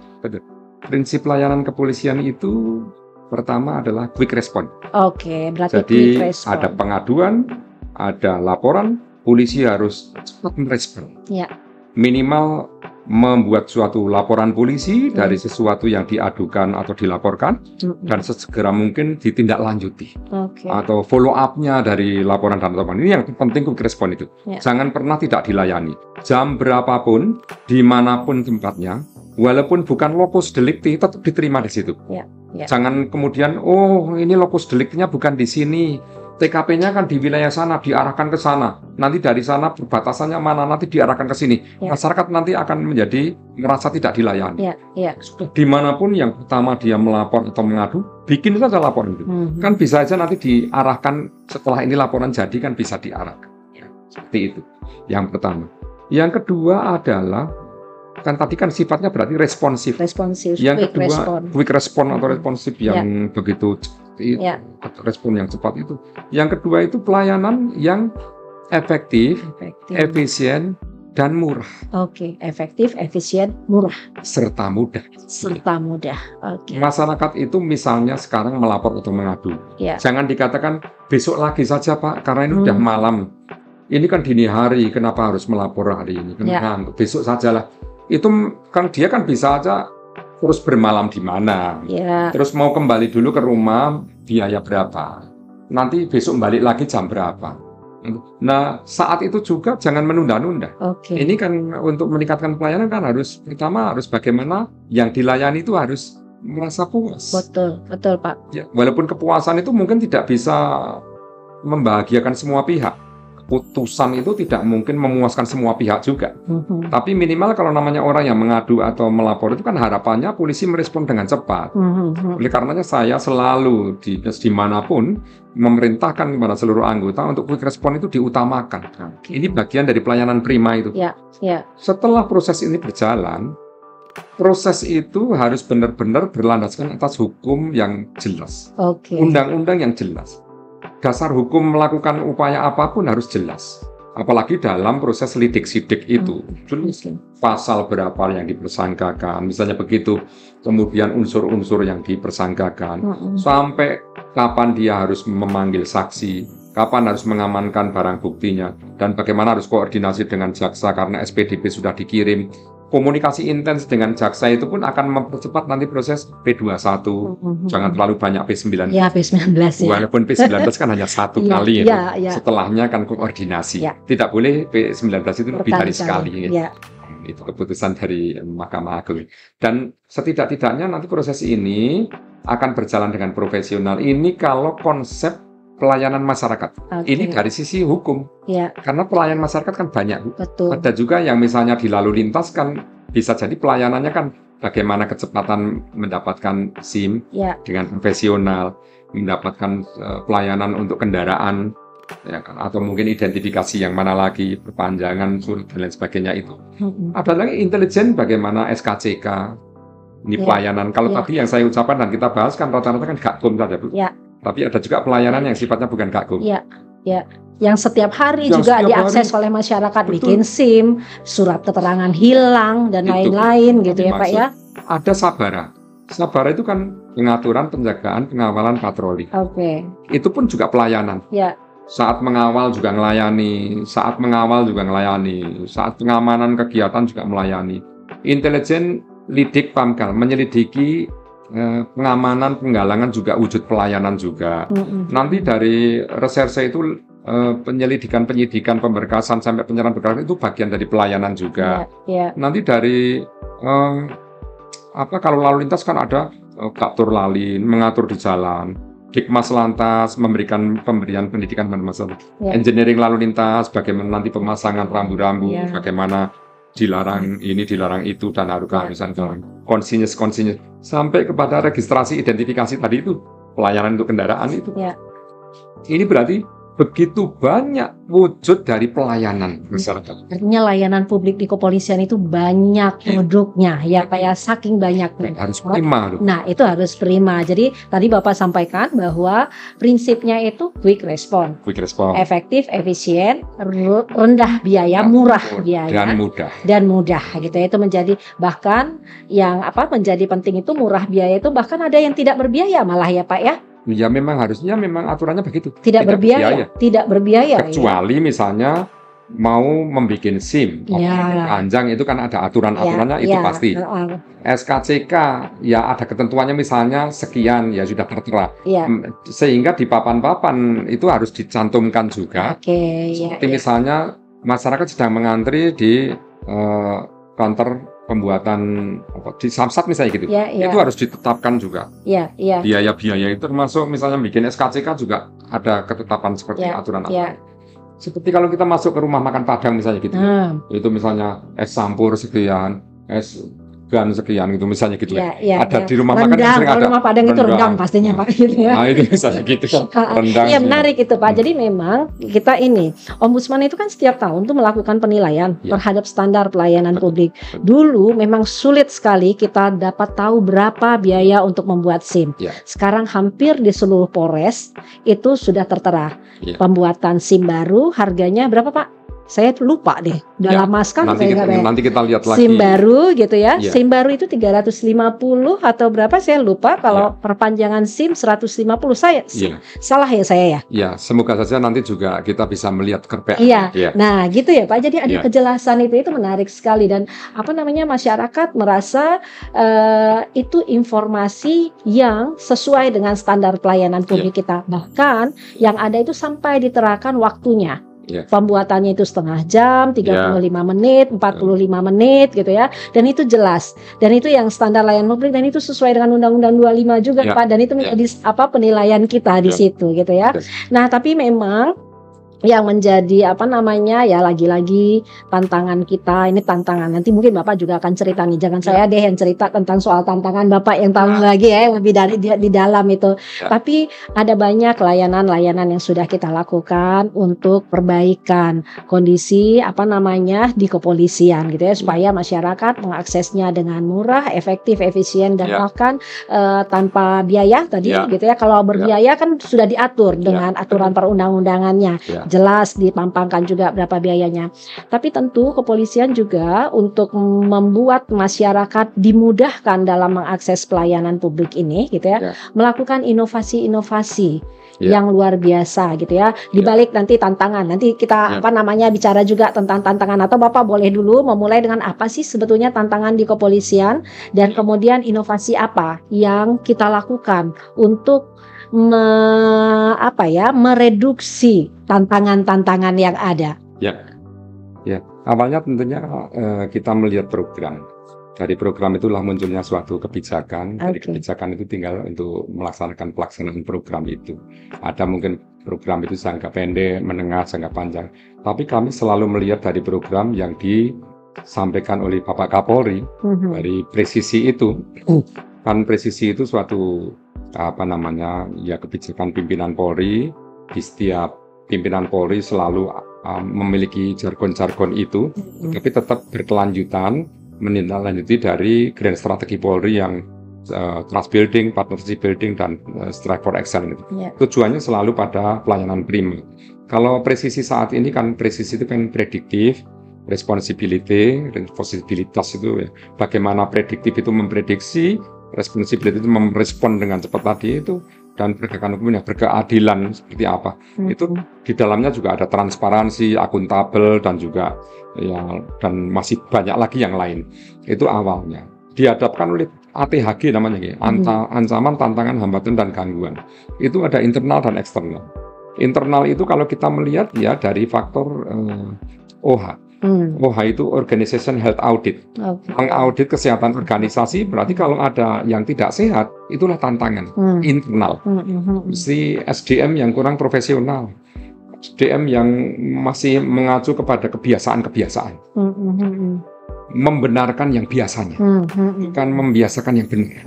Prinsip layanan kepolisian itu pertama adalah quick response. Berarti jadi quick response. Ada pengaduan, ada laporan, polisi harus cepat merespon. Minimal membuat suatu laporan polisi dari sesuatu yang diadukan atau dilaporkan dan sesegera mungkin ditindaklanjuti. Atau follow up-nya dari laporan dan laporan. Ini yang penting quick response itu. Jangan pernah tidak dilayani. Jam berapapun, dimanapun tempatnya, walaupun bukan locus delicti tetap diterima di situ. Jangan kemudian ini locus delictinya bukan di sini, TKP-nya kan di wilayah sana, diarahkan ke sana. Nanti dari sana perbatasannya mana, nanti diarahkan ke sini. Masyarakat nanti akan menjadi merasa tidak dilayani. Dimanapun yang pertama dia melapor atau mengadu, bikin saja laporan itu. Kan bisa aja nanti diarahkan setelah ini laporan jadi kan bisa diarahkan. Seperti itu. Yang pertama. Yang kedua adalah kan tadi kan sifatnya berarti responsif. Yang kedua quick response atau responsif yang begitu respon yang cepat itu. Yang kedua itu pelayanan yang efektif, efisien dan murah. Efektif, efisien, murah. Serta mudah. Masyarakat itu misalnya sekarang melapor atau mengadu. Jangan dikatakan besok lagi saja Pak, karena ini udah malam. Ini kan dini hari, kenapa harus melapor hari ini? Besok sajalah. Itu kan dia kan bisa aja terus bermalam di mana, terus mau kembali dulu ke rumah biaya berapa, nanti besok balik lagi jam berapa. Nah saat itu juga jangan menunda-nunda. Ini kan untuk meningkatkan pelayanan kan harus pertama harus bagaimana yang dilayani itu harus merasa puas. Betul Pak. Walaupun kepuasan itu mungkin tidak bisa membahagiakan semua pihak. putusan itu tidak mungkin memuaskan semua pihak juga. Tapi minimal kalau namanya orang yang mengadu atau melapor itu kan harapannya polisi merespon dengan cepat. Oleh karenanya saya selalu dimanapun memerintahkan kepada seluruh anggota untuk quick response itu diutamakan. Ini bagian dari pelayanan prima itu. Setelah proses ini berjalan, proses itu harus benar-benar berlandaskan atas hukum yang jelas, undang-undang yang jelas. Dasar hukum melakukan upaya apapun harus jelas. Apalagi dalam proses lidik-sidik itu, pasal berapa yang dipersangkakan, misalnya begitu, kemudian unsur-unsur yang dipersangkakan, sampai kapan dia harus memanggil saksi, kapan harus mengamankan barang buktinya, dan bagaimana harus koordinasi dengan jaksa karena SPDP sudah dikirim. Komunikasi intens dengan jaksa itu pun akan mempercepat nanti proses P21. Jangan terlalu banyak P19. Ya, P19 ya. Walaupun P19 kan hanya satu kali ya. Setelahnya kan koordinasi. Tidak boleh P19 itu lebih dari sekali. Itu keputusan dari Mahkamah Agung. Dan setidak-tidaknya nanti proses ini akan berjalan dengan profesional. Ini kalau konsep pelayanan masyarakat. Ini dari sisi hukum. Karena pelayanan masyarakat kan banyak. Betul. Ada juga yang misalnya di lalu lintas kan bisa jadi pelayanannya kan bagaimana kecepatan mendapatkan SIM dengan profesional, mendapatkan pelayanan untuk kendaraan, ya kan? Atau mungkin identifikasi yang mana lagi, perpanjangan surat dan lain sebagainya itu. Ada lagi intelijen bagaimana SKCK. Ini pelayanan. Kalau tadi yang saya ucapkan dan kita bahas kan rata-rata kan gakum saja, Bu. Tapi ada juga pelayanan yang sifatnya bukan gakum. Yang setiap hari yang juga diakses oleh masyarakat. Betul. Bikin SIM, surat keterangan hilang dan lain-lain gitu ya Pak ya. Ada Sabara. Sabara itu kan pengaturan, penjagaan, pengawalan patroli. Itu pun juga pelayanan. Saat mengawal juga melayani, saat mengawal juga melayani, saat pengamanan kegiatan juga melayani. Intelijen lidik pamkal menyelidiki pengamanan, penggalangan juga wujud pelayanan juga. Nanti dari reserse itu penyelidikan, penyidikan, pemberkasan sampai penyerahan berkas itu bagian dari pelayanan juga. Nanti dari kalau lalu lintas kan ada kaptur lalin, mengatur di jalan, Dikmas lantas memberikan pemberian pendidikan pada masalah engineering lalu lintas, bagaimana nanti pemasangan rambu-rambu, bagaimana dilarang ini, dilarang itu, dan keharusan konsinyes sampai kepada registrasi identifikasi tadi itu, pelayanan untuk kendaraan itu. Ini berarti begitu banyak wujud dari pelayanan masyarakat. Artinya layanan publik di kepolisian itu banyak produknya, ya Pak ya, saking banyaknya. Harus prima. Nah, itu harus prima. Jadi tadi Bapak sampaikan bahwa prinsipnya itu quick response. Efektif, efisien, rendah biaya, murah biaya. Dan mudah gitu ya. Itu menjadi bahkan yang menjadi penting itu murah biaya itu bahkan ada yang tidak berbiaya malah ya Pak ya. Ya memang harusnya aturannya begitu. Tidak berbiaya. Kecuali misalnya mau membuat SIM, panjang itu kan ada aturan-aturannya itu pasti. SKCK ya ada ketentuannya misalnya sekian ya sudah tertera. Sehingga di papan-papan itu harus dicantumkan juga. Seperti misalnya masyarakat sedang mengantri di kantor pembuatan di Samsat misalnya gitu, itu harus ditetapkan juga. Biaya-biaya itu termasuk misalnya bikin SKCK juga ada ketetapan seperti aturan-aturan. Seperti kalau kita masuk ke rumah makan Padang misalnya gitu, itu misalnya es campur sekian, es gan sekian gitu misalnya gitu ada di rumah makan sering ada rumah Padang itu rendang pastinya Pak gitu ya. Nah itu misalnya gitu rendang. Iya menarik itu Pak. Jadi memang kita ini Ombudsman itu kan setiap tahun tuh melakukan penilaian terhadap standar pelayanan publik. Dulu memang sulit sekali kita dapat tahu berapa biaya untuk membuat SIM. Sekarang hampir di seluruh Polres itu sudah tertera. Pembuatan SIM baru harganya berapa Pak? Saya lupa deh, udah lama sekali. Nanti kita lihat lagi. SIM baru gitu ya, SIM baru itu 350 atau berapa saya lupa. Kalau perpanjangan SIM 150 saya salah ya saya ya. Ya, semoga saja nanti juga kita bisa melihat kerpek. Nah gitu ya Pak. Jadi ada kejelasan itu menarik sekali dan masyarakat merasa itu informasi yang sesuai dengan standar pelayanan publik kita. Bahkan yang ada itu sampai diterakan waktunya. Pembuatannya itu setengah jam, 35 menit, 45 menit gitu ya. Dan itu jelas. Dan itu yang standar layanan publik dan itu sesuai dengan Undang-Undang 25 juga Pak. Dan itu menjadi penilaian kita di situ gitu ya. Nah, tapi memang yang menjadi apa namanya ya, lagi-lagi tantangan kita ini, tantangan nanti mungkin Bapak juga akan cerita nih, jangan saya deh yang cerita tentang soal tantangan, Bapak yang tahu lagi ya lebih dari di dalam itu. Tapi ada banyak layanan-layanan yang sudah kita lakukan untuk perbaikan kondisi apa namanya di kepolisian gitu ya, supaya masyarakat mengaksesnya dengan murah, efektif, efisien, dan bahkan tanpa biaya tadi gitu ya. Kalau berbiaya kan sudah diatur dengan aturan perundang-undangannya, jelas dipampangkan juga berapa biayanya. Tapi tentu kepolisian juga untuk membuat masyarakat dimudahkan dalam mengakses pelayanan publik ini gitu ya, melakukan inovasi-inovasi yang luar biasa gitu ya. Di balik nanti tantangan, nanti kita apa namanya bicara juga tentang tantangan, atau Bapak boleh dulu memulai dengan apa sih sebetulnya tantangan di kepolisian, dan kemudian inovasi apa yang kita lakukan untuk mereduksi tantangan-tantangan yang ada. Ya, awalnya tentunya kita melihat program. Dari program itulah munculnya suatu kebijakan. Dari kebijakan itu tinggal untuk melaksanakan pelaksanaan program itu. Ada mungkin program itu jangka pendek, menengah, jangka panjang. Tapi kami selalu melihat dari program yang disampaikan oleh Bapak Kapolri, dari presisi itu. Kan presisi itu suatu kebijakan pimpinan Polri. Di setiap pimpinan Polri selalu memiliki jargon-jargon itu, tapi tetap berkelanjutan menindaklanjuti dari grand strategi Polri yang trust building, partnership building, dan strive for excellence. Tujuannya selalu pada pelayanan prima. Kalau presisi saat ini kan, presisi itu kan prediktif, responsibility, responsibilitas itu ya. Bagaimana prediktif itu memprediksi, responsibility itu merespon dengan cepat tadi itu, dan penegakan hukum yang berkeadilan seperti apa. Itu di dalamnya juga ada transparansi, akuntabel, dan juga dan masih banyak lagi yang lain. Itu awalnya dihadapkan oleh ATHG namanya, ancaman, tantangan, hambatan, dan gangguan. Itu ada internal dan eksternal. Internal itu kalau kita melihat ya dari faktor OH. OH itu Organization Health Audit. Mengaudit kesehatan organisasi, berarti kalau ada yang tidak sehat, itulah tantangan internal. Si SDM yang kurang profesional, SDM yang masih mengacu kepada kebiasaan-kebiasaan, membenarkan yang biasanya, bukan membiasakan yang benar.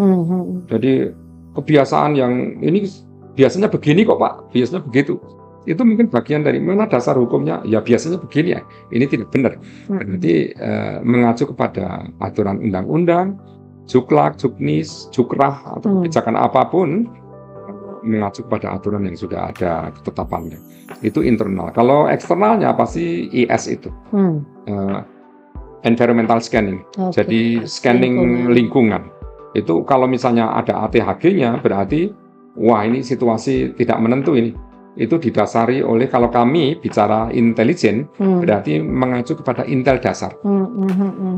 Jadi kebiasaan yang ini biasanya begini kok Pak, biasanya begitu. Itu mungkin bagian dari mana dasar hukumnya, ya biasanya begini ya, ini tidak benar. Berarti mengacu kepada aturan undang-undang, juklak, juknis, jukrah, atau kebijakan apapun, mengacu kepada aturan yang sudah ada ketetapannya. Itu internal. Kalau eksternalnya pasti IS itu, environmental scanning. Jadi scanning lingkungan. Itu kalau misalnya ada ATHG-nya, berarti wah ini situasi tidak menentu ini. Itu didasari oleh, kalau kami bicara intelijen, berarti mengacu kepada intel dasar.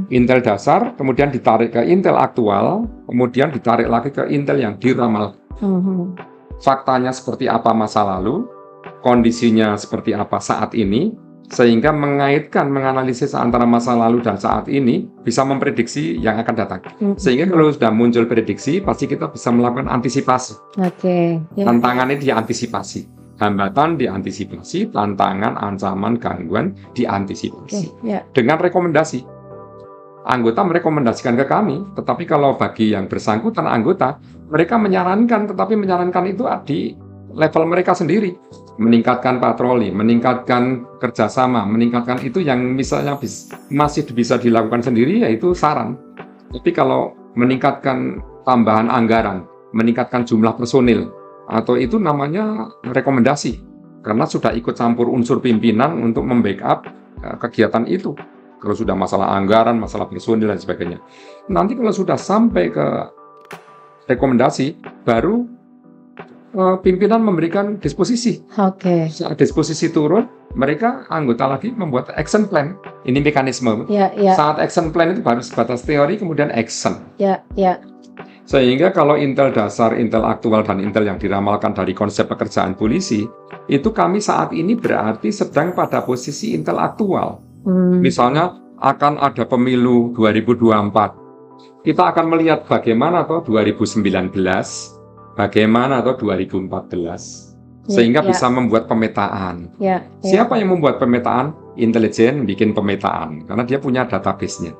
Intel dasar, kemudian ditarik ke intel aktual, kemudian ditarik lagi ke intel yang diramal. Faktanya seperti apa masa lalu, kondisinya seperti apa saat ini, sehingga menganalisis antara masa lalu dan saat ini, bisa memprediksi yang akan datang. Sehingga kalau sudah muncul prediksi, pasti kita bisa melakukan antisipasi. Tantangannya diantisipasi. Hambatan diantisipasi, tantangan, ancaman, gangguan diantisipasi. Dengan rekomendasi. Anggota merekomendasikan ke kami, tetapi kalau bagi yang bersangkutan anggota, mereka menyarankan, tetapi menyarankan itu di level mereka sendiri. Meningkatkan patroli, meningkatkan kerjasama, meningkatkan itu yang misalnya masih bisa dilakukan sendiri, yaitu saran. Tapi kalau meningkatkan tambahan anggaran, meningkatkan jumlah personil, atau itu namanya rekomendasi, karena sudah ikut campur unsur pimpinan untuk membackup kegiatan itu. Kalau sudah masalah anggaran, masalah personil dan sebagainya. Nanti kalau sudah sampai ke rekomendasi, baru pimpinan memberikan disposisi. Saat disposisi turun, mereka anggota lagi membuat action plan. Ini mekanisme. Saat action plan itu baru sebatas teori, kemudian action. Sehingga kalau intel dasar, intel aktual, dan intel yang diramalkan dari konsep pekerjaan polisi, itu kami saat ini berarti sedang pada posisi intel aktual. Misalnya akan ada pemilu 2024. Kita akan melihat bagaimana atau 2019, bagaimana atau 2014. sehingga bisa membuat pemetaan. Siapa yang membuat pemetaan? Intelijen bikin pemetaan karena dia punya database-nya.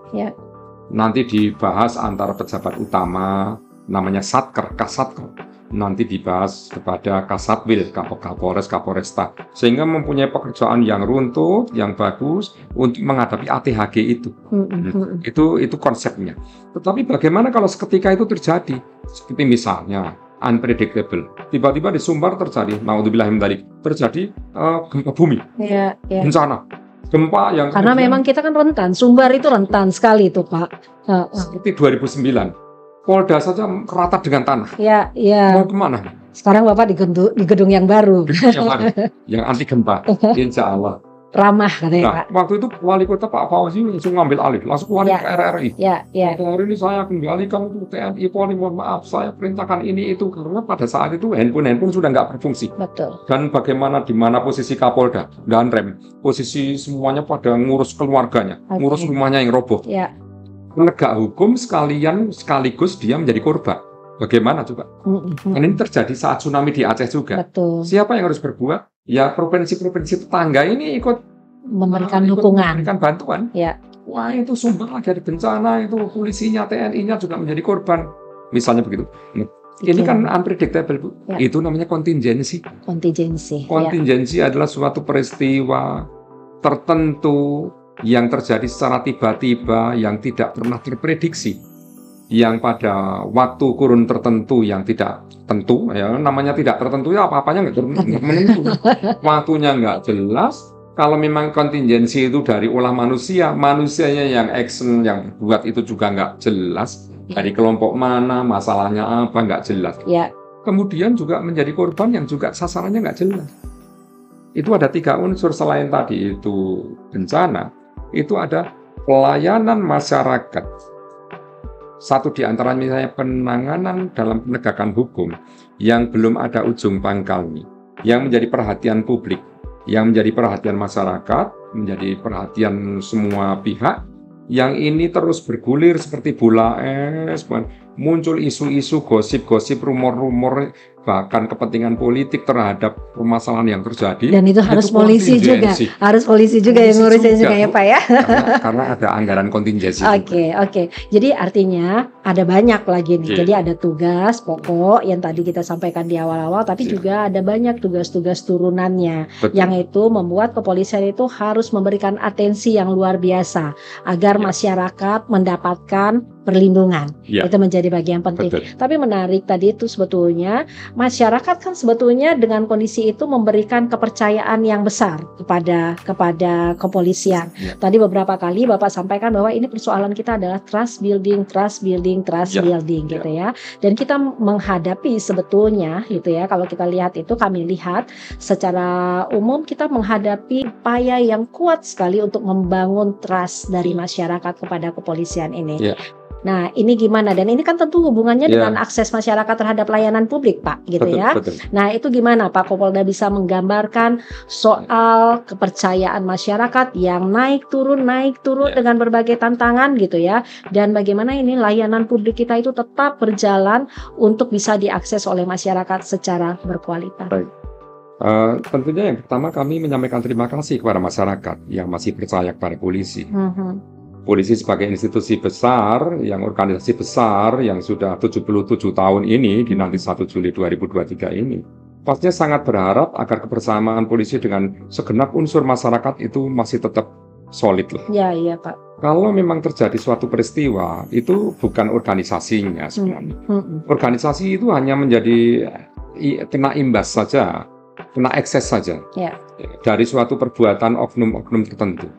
Nanti dibahas antara pejabat utama, namanya Satker, Kasatker. Nanti dibahas kepada Kasatwil, Kapolres, Kapolresta, sehingga mempunyai pekerjaan yang runtut, yang bagus untuk menghadapi ATHG itu. Itu konsepnya. Tetapi bagaimana kalau seketika itu terjadi? Seperti misalnya unpredictable, tiba-tiba di Sumbar terjadi, naudzubillah min dzalik, terjadi gempa bumi, bencana, gempa yang karena memang kita kan rentan, Sumbar itu rentan sekali itu Pak. Seperti 2009. Polda saja rata dengan tanah. Mau kemana? Sekarang Bapak di gedung yang baru. Yang anti gempa, insya Allah. Ramah katanya Pak. Waktu itu wali kota Pak Fauzi langsung ngambil alih, langsung wali ke RRI. Hari ini saya kembalikan untuk TNI Polri, mohon maaf, saya perintahkan ini itu karena pada saat itu handphone sudah nggak berfungsi. Betul. Dan bagaimana di mana posisi Kapolda dan Rem, posisi semuanya pada ngurus keluarganya, ngurus rumahnya yang roboh. Penegak hukum sekaligus dia menjadi korban. Bagaimana coba? Ini terjadi saat tsunami di Aceh juga. Betul. Siapa yang harus berbuat? Ya provinsi-provinsi tetangga ini ikut memberikan dukungan, memberikan bantuan. Wah itu Sumbar lagi ada bencana, itu polisinya, TNI-nya juga menjadi korban. Misalnya begitu. Ini kan unpredictable, Bu. Itu namanya kontingensi. Kontingensi adalah suatu peristiwa tertentu yang terjadi secara tiba-tiba, yang tidak pernah terprediksi, yang pada waktu kurun tertentu yang tidak tentu, ya namanya tidak tertentu ya apa-apanya nggak menentu, waktunya nggak jelas. Kalau memang kontingensi itu dari ulah manusianya yang action, yang buat itu juga nggak jelas, dari kelompok mana, masalahnya apa nggak jelas. Kemudian juga menjadi korban yang juga sasarannya nggak jelas. Itu ada 3 unsur selain tadi itu bencana. Itu ada pelayanan masyarakat. Satu di antaranya misalnya penanganan dalam penegakan hukum yang belum ada ujung pangkalnya, yang menjadi perhatian publik, yang menjadi perhatian masyarakat, menjadi perhatian semua pihak, yang ini terus bergulir seperti bola es, muncul isu-isu, gosip-gosip, rumor-rumor, bahkan kepentingan politik terhadap permasalahan yang terjadi. Dan itu harus polisi juga, yang ngurusin juga ya Pak ya. Karena ada anggaran kontingensi. Oke. Jadi artinya ada banyak lagi nih. Jadi ada tugas pokok yang tadi kita sampaikan di awal-awal, tapi juga ada banyak tugas-tugas turunannya. Yang itu membuat kepolisian itu harus memberikan atensi yang luar biasa agar masyarakat mendapatkan perlindungan. Itu menjadi bagian penting. Tapi menarik tadi itu sebetulnya masyarakat kan sebetulnya dengan kondisi itu memberikan kepercayaan yang besar kepada kepolisian. Tadi beberapa kali Bapak sampaikan bahwa ini persoalan kita adalah trust building gitu ya. Dan kita menghadapi sebetulnya gitu ya, kalau kita lihat itu, kami lihat secara umum kita menghadapi upaya yang kuat sekali untuk membangun trust dari masyarakat kepada kepolisian ini. Nah, ini gimana? Dan ini kan tentu hubungannya dengan akses masyarakat terhadap layanan publik, Pak, gitu ya. Nah, itu gimana Pak Kapolda bisa menggambarkan soal kepercayaan masyarakat yang naik turun dengan berbagai tantangan gitu ya. Dan bagaimana ini layanan publik kita itu tetap berjalan untuk bisa diakses oleh masyarakat secara berkualitas. Tentunya yang pertama kami menyampaikan terima kasih kepada masyarakat yang masih percaya kepada polisi. Polisi sebagai institusi besar, yang organisasi besar yang sudah 77 tahun ini di nanti 1 Juli 2023 ini, pastinya sangat berharap agar kebersamaan polisi dengan segenap unsur masyarakat itu masih tetap solid loh. Iya Pak. Kalau memang terjadi suatu peristiwa, itu bukan organisasinya sebenarnya. Organisasi itu hanya menjadi kena imbas saja, kena ekses saja. Dari suatu perbuatan oknum-oknum tertentu.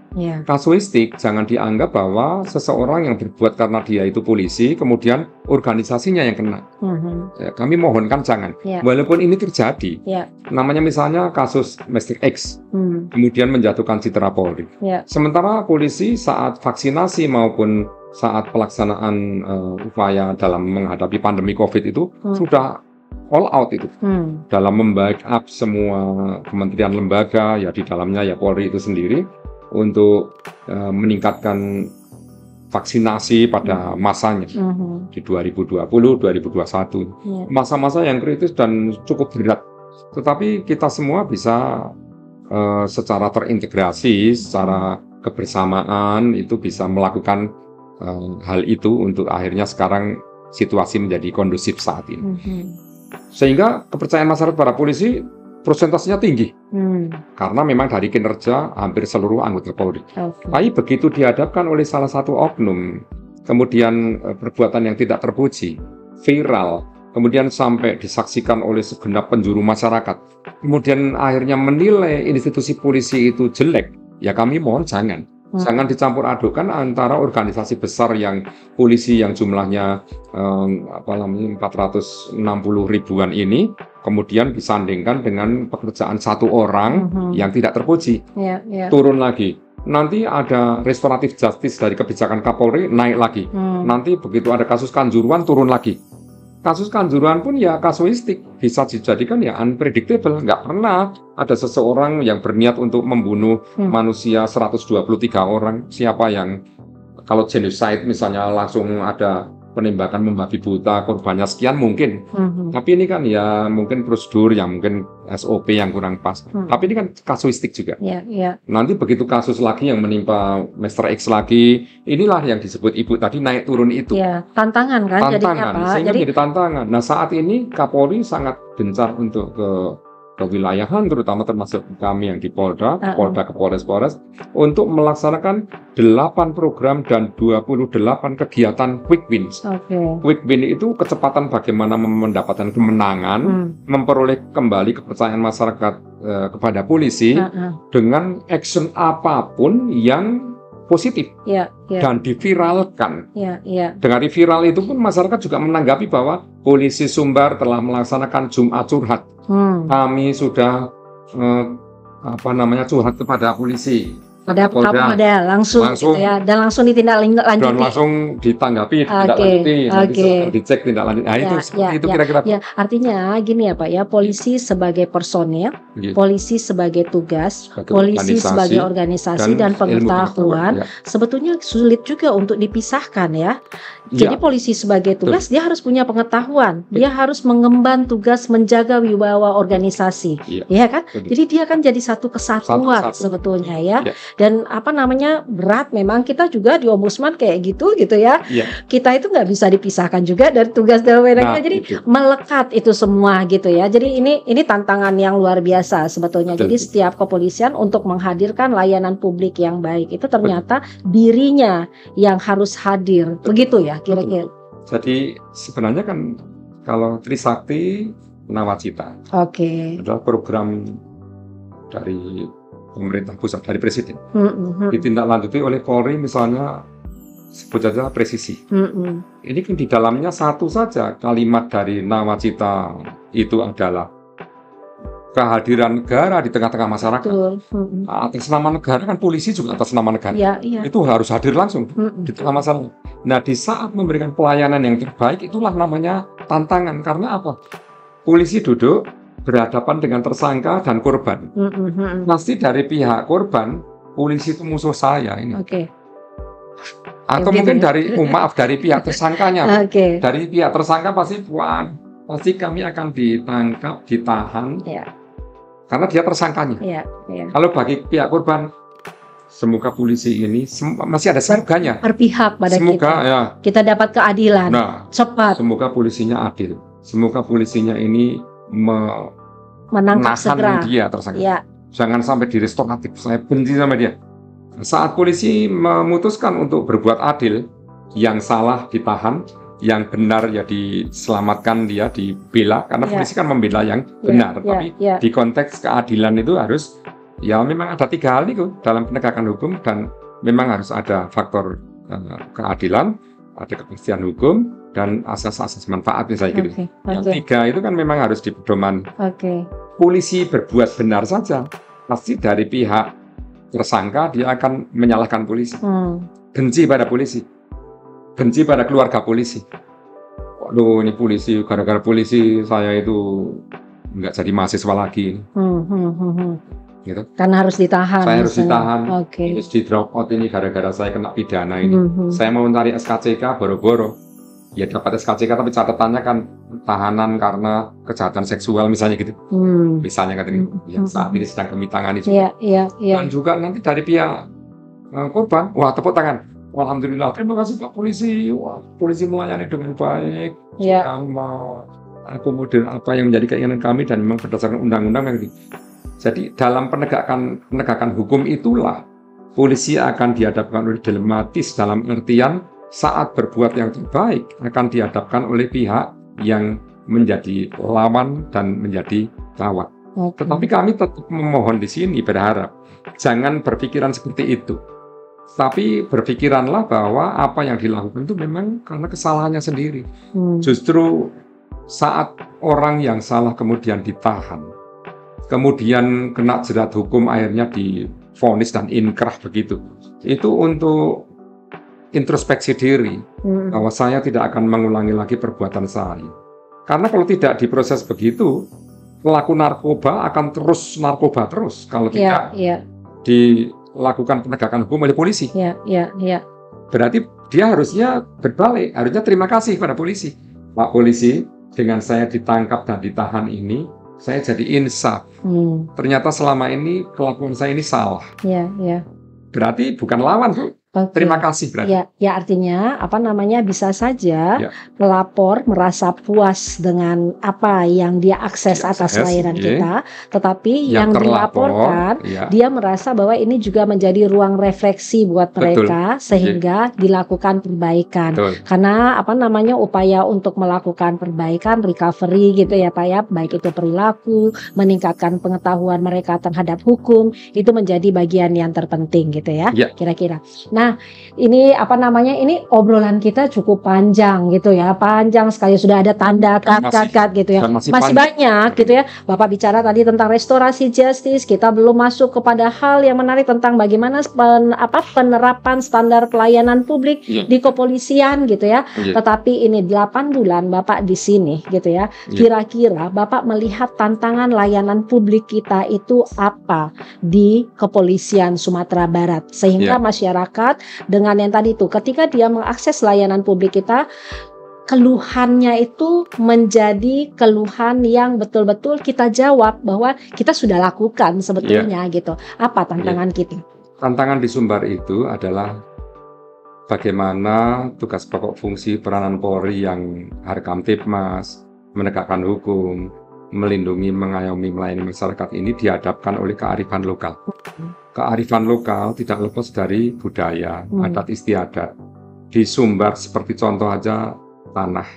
Kasuistik, jangan dianggap bahwa seseorang yang berbuat karena dia itu polisi, kemudian organisasinya yang kena. Kami mohonkan jangan. Walaupun ini terjadi, namanya misalnya kasus Mestik X, kemudian menjatuhkan citra Polri. Sementara polisi saat vaksinasi maupun saat pelaksanaan upaya dalam menghadapi pandemi COVID itu sudah all out itu dalam membackup semua kementerian lembaga, ya di dalamnya ya Polri itu sendiri, untuk meningkatkan vaksinasi pada masanya di 2020, 2021, masa-masa yang kritis dan cukup berat Tetapi kita semua bisa secara terintegrasi, secara kebersamaan itu bisa melakukan hal itu untuk akhirnya sekarang situasi menjadi kondusif saat ini. Sehingga kepercayaan masyarakat pada polisi prosentasenya tinggi. Karena memang dari kinerja hampir seluruh anggota Polri. Tapi begitu dihadapkan oleh salah satu oknum, kemudian perbuatan yang tidak terpuji, viral, kemudian sampai disaksikan oleh segenap penjuru masyarakat, kemudian akhirnya menilai institusi polisi itu jelek, ya kami mohon jangan dicampur adukan antara organisasi besar yang polisi yang jumlahnya 460 ribuan ini, kemudian disandingkan dengan pekerjaan satu orang yang tidak terpuji, turun lagi. Nanti ada restoratif justice dari kebijakan Kapolri naik lagi. Nanti begitu ada kasus Kanjuruhan turun lagi. Kasus Kanjuruhan pun ya kasuistik, bisa dijadikan ya unpredictable. Nggak pernah ada seseorang yang berniat untuk membunuh manusia 123 orang. Siapa yang kalau genocide misalnya langsung ada penembakan membabi buta, korbannya sekian mungkin. Tapi ini kan ya mungkin prosedur yang mungkin SOP yang kurang pas. Tapi ini kan kasuistik juga. Nanti begitu kasus lagi yang menimpa Mr. X lagi, inilah yang disebut Ibu tadi naik turun itu. Tantangan kan jadinya, Pak. Sehingga jadi tantangan. Nah saat ini Kapolri sangat gencar untuk kewilayahan, terutama termasuk kami yang di Polda, Polda ke Polres, untuk melaksanakan 8 program dan 28 kegiatan quick wins. Quick win itu kecepatan bagaimana mendapatkan kemenangan, memperoleh kembali kepercayaan masyarakat kepada polisi dengan action apapun yang positif dan diviralkan. Dengan viral itu pun masyarakat juga menanggapi bahwa polisi Sumbar telah melaksanakan Jumat curhat. Kami sudah curhat kepada polisi. Ada langsung gitu ya, dan langsung ditindaklanjuti. Dan langsung ditanggapi, ditindaklanjuti, dicek tindak lanjut. Nah itu kira-kira. Artinya gini ya Pak ya, polisi sebagai personil, polisi sebagai tugas, polisi sebagai organisasi dan pengetahuan, sebetulnya sulit juga untuk dipisahkan ya. Jadi polisi sebagai tugas dia harus punya pengetahuan, dia harus mengemban tugas menjaga wibawa organisasi, ya kan? Jadi dia kan jadi satu kesatuan sebetulnya ya. Dan berat memang kita juga di Ombudsman kayak gitu ya. Kita itu nggak bisa dipisahkan juga dari tugas dan wewenang kita. Jadi melekat itu semua gitu ya. Jadi ini tantangan yang luar biasa sebetulnya. Jadi setiap kepolisian untuk menghadirkan layanan publik yang baik itu ternyata dirinya yang harus hadir. Begitu ya kira-kira. Jadi sebenarnya kan kalau Trisakti Nawacita adalah program dari pemerintah pusat, dari presiden, ditindaklanjuti oleh Polri misalnya sebut saja presisi. Ini kan di dalamnya satu saja kalimat dari Nawacita itu adalah kehadiran negara di tengah-tengah masyarakat. Atas nama negara kan polisi juga atas nama negara. Itu harus hadir langsung di tengah masyarakat. Nah di saat memberikan pelayanan yang terbaik itulah namanya tantangan. Karena apa? Polisi duduk berhadapan dengan tersangka dan korban. Pasti dari pihak korban, polisi itu musuh saya ini. Atau mungkin dari pihak tersangkanya. Dari pihak tersangka pasti kami akan ditangkap, ditahan, karena dia tersangkanya. Kalau bagi pihak korban, semoga polisi ini masih ada semoganya. Berpihak pada kita dapat keadilan cepat. Semoga polisinya adil. Semoga polisinya ini menangkap segera dia tersangka. Jangan sampai direstoratif. Saya benci sama dia. Saat polisi memutuskan untuk berbuat adil, yang salah ditahan, yang benar ya diselamatkan, dia dibela, karena polisi kan membela yang benar. Tapi di konteks keadilan itu harus memang ada 3 hal itu dalam penegakan hukum, dan memang harus ada faktor keadilan, ada kepastian hukum, dan asas-asas manfaat misalnya gitu. Yang 3 itu kan memang harus dipedoman. Polisi berbuat benar saja, pasti dari pihak tersangka dia akan menyalahkan polisi. Benci pada polisi, benci pada keluarga polisi. Waduh, ini polisi, gara-gara polisi saya itu nggak jadi mahasiswa lagi. Gitu. Karena harus ditahan. Saya harus ditahan. Harus di drop out ini gara-gara saya kena pidana ini. Saya mau mencari SKCK boro-boro. Ya dapat SKCK tapi catatannya kan tahanan karena kejahatan seksual misalnya gitu. Misalnya katanya yang saat ini sedang kami tangani juga. Dan juga nanti dari pihak korban, wah tepuk tangan. Alhamdulillah, terima kasih Pak Polisi. Wah, polisi melayani dengan baik. Yang akomodir apa yang menjadi keinginan kami dan memang berdasarkan undang-undang yang jadi dalam penegakan hukum itulah polisi akan dihadapkan oleh dilematis dalam artian saat berbuat yang terbaik akan dihadapkan oleh pihak yang menjadi lawan dan menjadi lawan. Tetapi kami tetap memohon di sini berharap jangan berpikiran seperti itu. Tapi berpikiranlah bahwa apa yang dilakukan itu memang karena kesalahannya sendiri. Justru saat orang yang salah kemudian ditahan, kemudian kena jerat hukum akhirnya divonis dan inkrah begitu. Itu untuk introspeksi diri bahwa saya tidak akan mengulangi lagi perbuatan saya. Karena kalau tidak diproses begitu, pelaku narkoba akan terus narkoba terus kalau tidak dilakukan penegakan hukum oleh polisi. Berarti dia harusnya berbalik, harusnya terima kasih pada polisi. Pak Polisi, dengan saya ditangkap dan ditahan ini, saya jadi insaf. Ternyata selama ini kelakuan saya ini salah. Berarti bukan lawan, Bu. Terima kasih berarti. Ya artinya bisa saja pelapor merasa puas dengan apa yang dia akses atas layanan kita, tetapi yang dilaporkan dia merasa bahwa ini juga menjadi ruang refleksi buat mereka sehingga dilakukan perbaikan. Karena upaya untuk melakukan perbaikan, recovery gitu ya Pak ya, baik itu perilaku, meningkatkan pengetahuan mereka terhadap hukum, itu menjadi bagian yang terpenting gitu ya, kira-kira. Nah, ini ini obrolan kita cukup panjang gitu ya, panjang sekali, sudah ada tanda kat gitu ya, masih banyak gitu ya. Bapak bicara tadi tentang restorasi justice, kita belum masuk kepada hal yang menarik tentang bagaimana penerapan standar pelayanan publik di kepolisian gitu ya. Tetapi ini 8 bulan Bapak di sini gitu ya, kira-kira Bapak melihat tantangan layanan publik kita itu apa di kepolisian Sumatera Barat sehingga masyarakat dengan yang tadi itu ketika dia mengakses layanan publik kita, keluhannya itu menjadi keluhan yang betul-betul kita jawab bahwa kita sudah lakukan sebetulnya gitu. Apa tantangan kita? Tantangan di Sumbar itu adalah bagaimana tugas pokok fungsi peranan Polri yang Harkamtipmas, menegakkan hukum, melindungi, mengayomi, melayani masyarakat ini dihadapkan oleh kearifan lokal. Kearifan lokal tidak lepas dari budaya, adat istiadat. Di Sumbar seperti contoh aja tanah,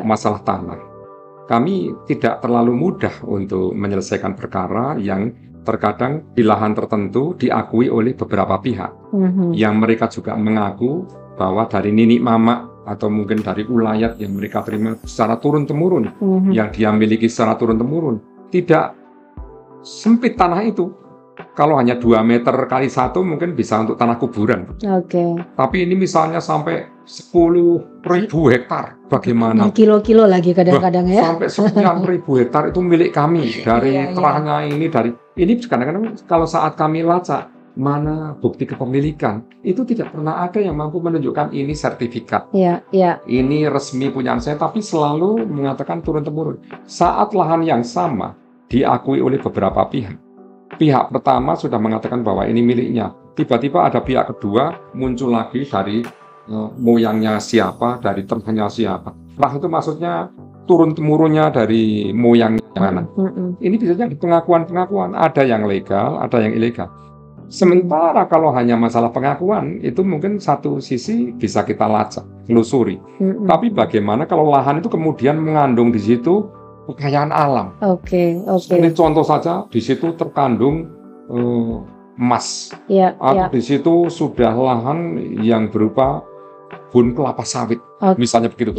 masalah tanah. Kami tidak terlalu mudah untuk menyelesaikan perkara yang terkadang di lahan tertentu diakui oleh beberapa pihak. Yang mereka juga mengaku bahwa dari ninik mama atau mungkin dari ulayat yang mereka terima secara turun-temurun, yang dia miliki secara turun-temurun. Tidak sempit tanah itu. Kalau hanya 2 meter kali 1 mungkin bisa untuk tanah kuburan. Tapi ini misalnya sampai 10.000 hektar, bagaimana? Kilo-kilo lagi kadang-kadang ya. Sampai 9.000 hektar itu milik kami. Dari terahnya ini, ini kadang-kadang kalau saat kami lacak, mana bukti kepemilikan, itu tidak pernah ada yang mampu menunjukkan ini sertifikat. Ini resmi punyaan saya, tapi selalu mengatakan turun-temurun. Saat lahan yang sama diakui oleh beberapa pihak. Pihak pertama sudah mengatakan bahwa ini miliknya. Tiba-tiba ada pihak kedua muncul lagi dari moyangnya siapa, dari terahnya siapa. Nah itu maksudnya turun-temurunnya dari moyangnya mana. Ini bisa jadi pengakuan-pengakuan. Ada yang legal, ada yang ilegal. Sementara kalau hanya masalah pengakuan, itu mungkin satu sisi bisa kita lacak, telusuri. Tapi bagaimana kalau lahan itu kemudian mengandung di situ kekayaan alam. Ini contoh saja, di situ terkandung emas. Atau di situ sudah lahan yang berupa kebun kelapa sawit, misalnya begitu.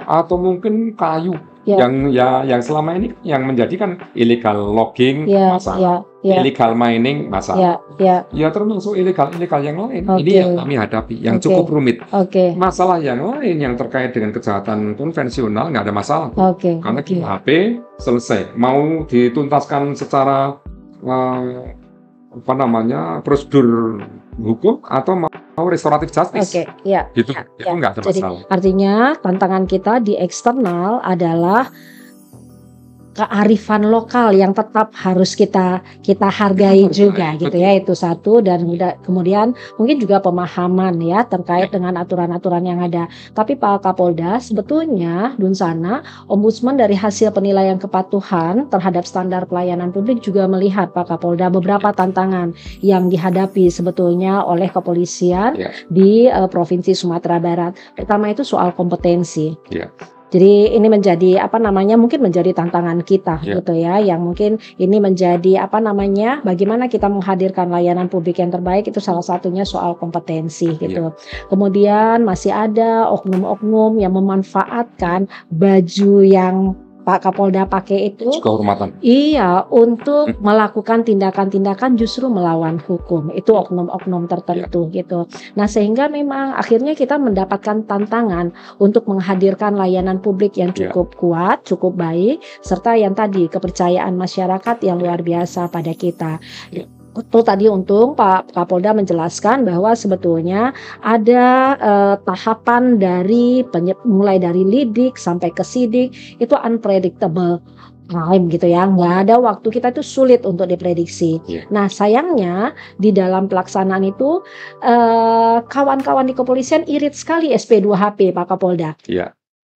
Atau mungkin kayu. Yang selama ini yang menjadikan illegal logging masalah, illegal mining masalah, ya termasuk illegal yang lain. Ini yang kami hadapi, yang cukup rumit. Masalah yang lain yang terkait dengan kejahatan konvensional nggak ada masalah, karena KUHP selesai, mau dituntaskan secara prosedur hukum atau mau restoratif justice. Oke, ya, Gitu, ya, itu ya. nggak ada Jadi masalah. artinya tantangan kita di eksternal adalah kearifan lokal yang tetap harus kita hargai juga gitu ya, itu satu. Dan kemudian mungkin juga pemahaman ya terkait dengan aturan-aturan yang ada. Tapi Pak Kapolda, sebetulnya Dunsana, Ombudsman dari hasil penilaian kepatuhan terhadap standar pelayanan publik juga melihat Pak Kapolda beberapa tantangan yang dihadapi sebetulnya oleh kepolisian di Provinsi Sumatera Barat. Pertama itu soal kompetensi. Jadi ini menjadi mungkin menjadi tantangan kita gitu ya, yang mungkin ini menjadi bagaimana kita menghadirkan layanan publik yang terbaik, itu salah satunya soal kompetensi gitu. Kemudian masih ada oknum-oknum yang memanfaatkan baju yang Pak Kapolda pakai itu kehormatan. Iya, untuk melakukan tindakan-tindakan justru melawan hukum. Itu oknum-oknum tertentu gitu. Nah, sehingga memang akhirnya kita mendapatkan tantangan untuk menghadirkan layanan publik yang cukup kuat, cukup baik, serta yang tadi kepercayaan masyarakat yang luar biasa pada kita. Itu tadi untung Pak Kapolda menjelaskan bahwa sebetulnya ada tahapan dari mulai dari lidik sampai ke sidik itu unpredictable crime gitu ya, nggak ada waktu, kita itu sulit untuk diprediksi. Nah sayangnya di dalam pelaksanaan itu kawan-kawan di kepolisian irit sekali SP2HP Pak Kapolda.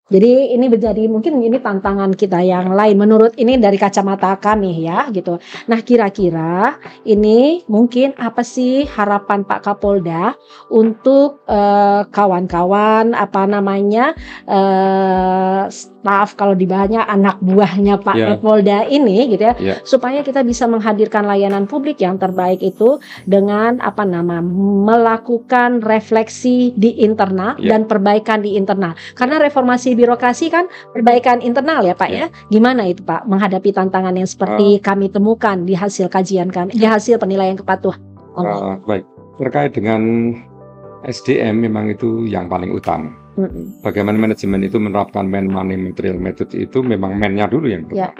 Jadi ini menjadi mungkin ini tantangan kita yang lain menurut ini dari kacamata kami ya gitu. Nah kira-kira ini mungkin apa sih harapan Pak Kapolda untuk kawan-kawan staf, kalau di bawahnya anak buahnya Pak Kapolda ini gitu ya, supaya kita bisa menghadirkan layanan publik yang terbaik itu dengan melakukan refleksi di internal dan perbaikan di internal. Karena reformasi birokrasi kan perbaikan internal ya Pak ya. Gimana itu Pak menghadapi tantangan yang seperti kami temukan di hasil kajian kami, di hasil penilaian kepatuhan? Baik, terkait dengan SDM memang itu yang paling utama. Bagaimana manajemen itu menerapkan man money material method itu memang man-nya dulu yang pertama.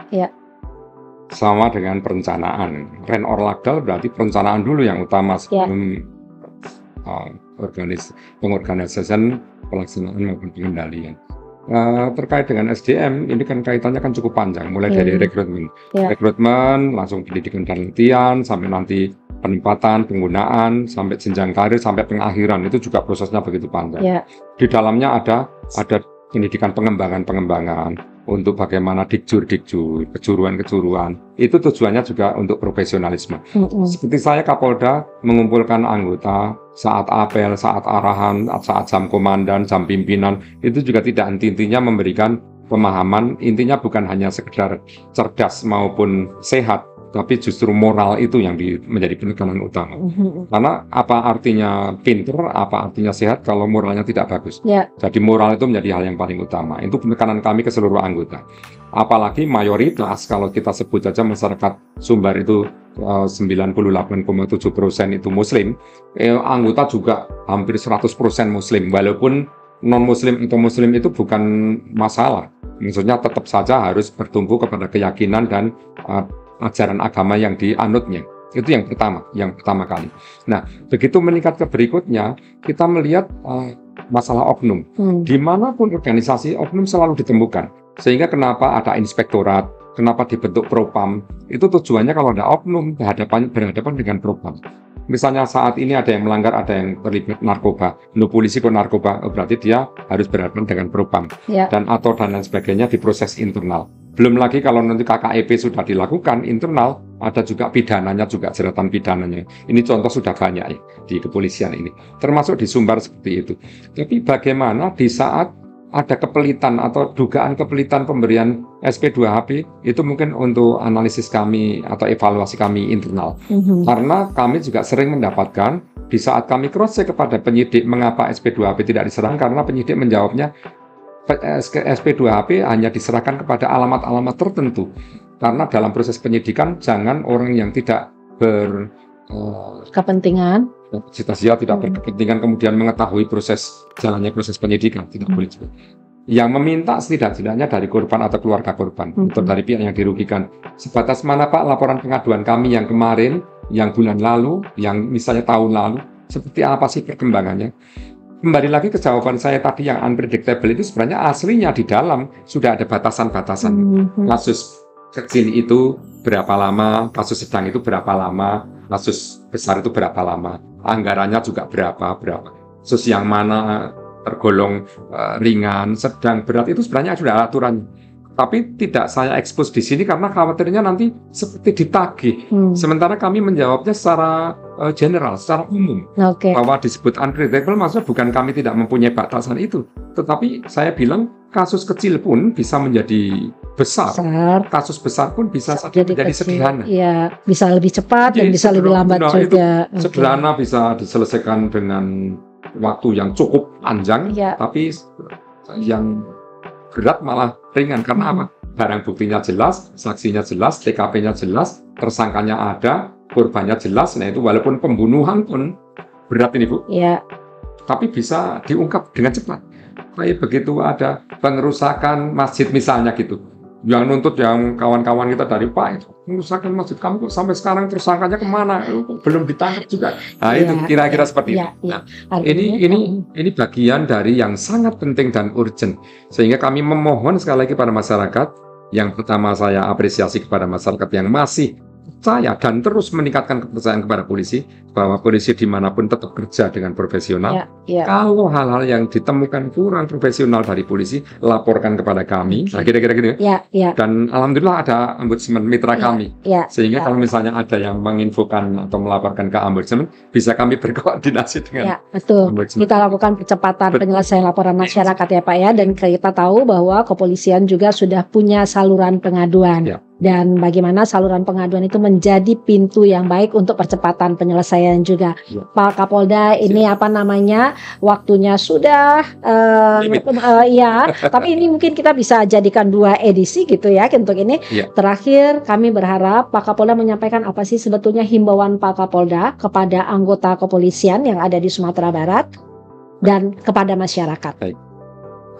Sama dengan perencanaan. Ren or Lagdal berarti perencanaan dulu yang utama sebelum pengorganisasian, pelaksanaan maupun pengendalian. Terkait dengan SDM ini kan kaitannya kan cukup panjang, mulai dari rekrutmen, langsung pendidikan dan latihan, sampai nanti penempatan, penggunaan, sampai jenjang karir, sampai pengakhiran, itu juga prosesnya begitu panjang. Di dalamnya ada pendidikan pengembangan untuk bagaimana dikjur, kejuruan, itu tujuannya juga untuk profesionalisme. Seperti saya Kapolda mengumpulkan anggota saat apel, saat arahan, saat jam komandan, jam pimpinan, itu juga tidak henti-hentinya memberikan pemahaman, intinya bukan hanya sekedar cerdas maupun sehat, tapi justru moral itu yang menjadi penekanan utama. Karena apa artinya pinter, apa artinya sehat kalau moralnya tidak bagus. Jadi moral itu menjadi hal yang paling utama. Itu penekanan kami ke seluruh anggota. Apalagi mayoritas kalau kita sebut saja masyarakat Sumbar itu 98,7% itu Muslim, anggota juga hampir 100% Muslim. Walaupun non-Muslim atau Muslim itu bukan masalah. Maksudnya tetap saja harus bertumbuh kepada keyakinan dan ajaran agama yang dianutnya. Itu yang pertama kali. Nah, begitu meningkat ke berikutnya, kita melihat masalah oknum. Dimanapun organisasi, oknum selalu ditemukan. Sehingga kenapa ada inspektorat, kenapa dibentuk propam, itu tujuannya kalau ada oknum berhadapan dengan propam. Misalnya saat ini ada yang melanggar, ada yang terlibat narkoba, polisi kok narkoba, berarti dia harus berhadapan dengan propam dan lain sebagainya di proses internal. Belum lagi kalau nanti KKEP sudah dilakukan internal, ada juga pidananya, juga jeratan pidananya. Ini contoh sudah banyak ya di kepolisian ini, termasuk di Sumbar seperti itu. Tapi bagaimana di saat ada kepelitan atau dugaan kepelitan pemberian SP2HP, itu mungkin untuk analisis kami atau evaluasi kami internal. Karena kami juga sering mendapatkan di saat kami cross-check kepada penyidik mengapa SP2HP tidak diserahkan, karena penyidik menjawabnya SP2HP hanya diserahkan kepada alamat-alamat tertentu. Karena dalam proses penyidikan jangan orang yang tidak kepentingan, tidak berkepentingan kemudian mengetahui jalannya proses penyidikan, tidak boleh juga. Yang meminta setidak-tidaknya dari korban atau keluarga korban, atau dari pihak yang dirugikan. Sebatas mana Pak laporan pengaduan kami yang kemarin, yang bulan lalu, yang misalnya tahun lalu, seperti apa sih perkembangannya. Kembali lagi ke jawaban saya tadi yang unpredictable itu sebenarnya aslinya di dalam sudah ada batasan-batasan. Kasus kecil itu berapa lama, kasus sedang itu berapa lama, kasus besar itu berapa lama, anggarannya juga berapa. Kasus yang mana tergolong ringan, sedang, berat itu sebenarnya sudah ada aturan. Tapi tidak saya expose di sini karena khawatirnya nanti seperti ditagih. Sementara kami menjawabnya secara general, secara umum. Bahwa disebut unpredictable maksudnya bukan kami tidak mempunyai batasan itu. Tetapi saya bilang kasus kecil pun bisa menjadi besar. Kasus besar pun bisa menjadi sederhana. Ya, bisa lebih cepat dan bisa lebih lambat juga. Sederhana bisa diselesaikan dengan waktu yang cukup panjang, tapi yang berat malah ringan. Karena apa? Barang buktinya jelas, saksinya jelas, TKP-nya jelas, tersangkanya ada, korbannya jelas. Nah itu walaupun pembunuhan pun berat ini Bu, tapi bisa diungkap dengan cepat. Kayak begitu ada pengerusakan masjid misalnya gitu, yang nuntut yang kawan-kawan kita dari Pak itu mengerusakan masjid, kamu kok sampai sekarang tersangkanya kemana? Belum ditangkap juga. Nah itu kira-kira seperti itu. Nah, ini bagian dari yang sangat penting dan urgent. Sehingga kami memohon sekali lagi pada masyarakat. Yang pertama saya apresiasi kepada masyarakat yang masih percaya dan terus meningkatkan kepercayaan kepada polisi, bahwa polisi dimanapun tetap kerja dengan profesional. Kalau hal-hal yang ditemukan kurang profesional dari polisi, laporkan kepada kami. Nah, kira-kira gitu. Dan alhamdulillah ada ombudsman mitra kami. Sehingga kalau misalnya ada yang menginfokan atau melaporkan ke ombudsman, bisa kami berkoordinasi dengan ombudsman. Kita lakukan percepatan penyelesaian laporan masyarakat ya Pak ya, dan kita tahu bahwa kepolisian juga sudah punya saluran pengaduan. Dan bagaimana saluran pengaduan itu menjadi pintu yang baik untuk percepatan penyelesaian juga. Pak Kapolda, ini waktunya sudah tapi ini mungkin kita bisa jadikan 2 edisi gitu ya untuk ini. Terakhir kami berharap Pak Kapolda menyampaikan apa sih sebetulnya himbauan Pak Kapolda kepada anggota kepolisian yang ada di Sumatera Barat dan kepada masyarakat.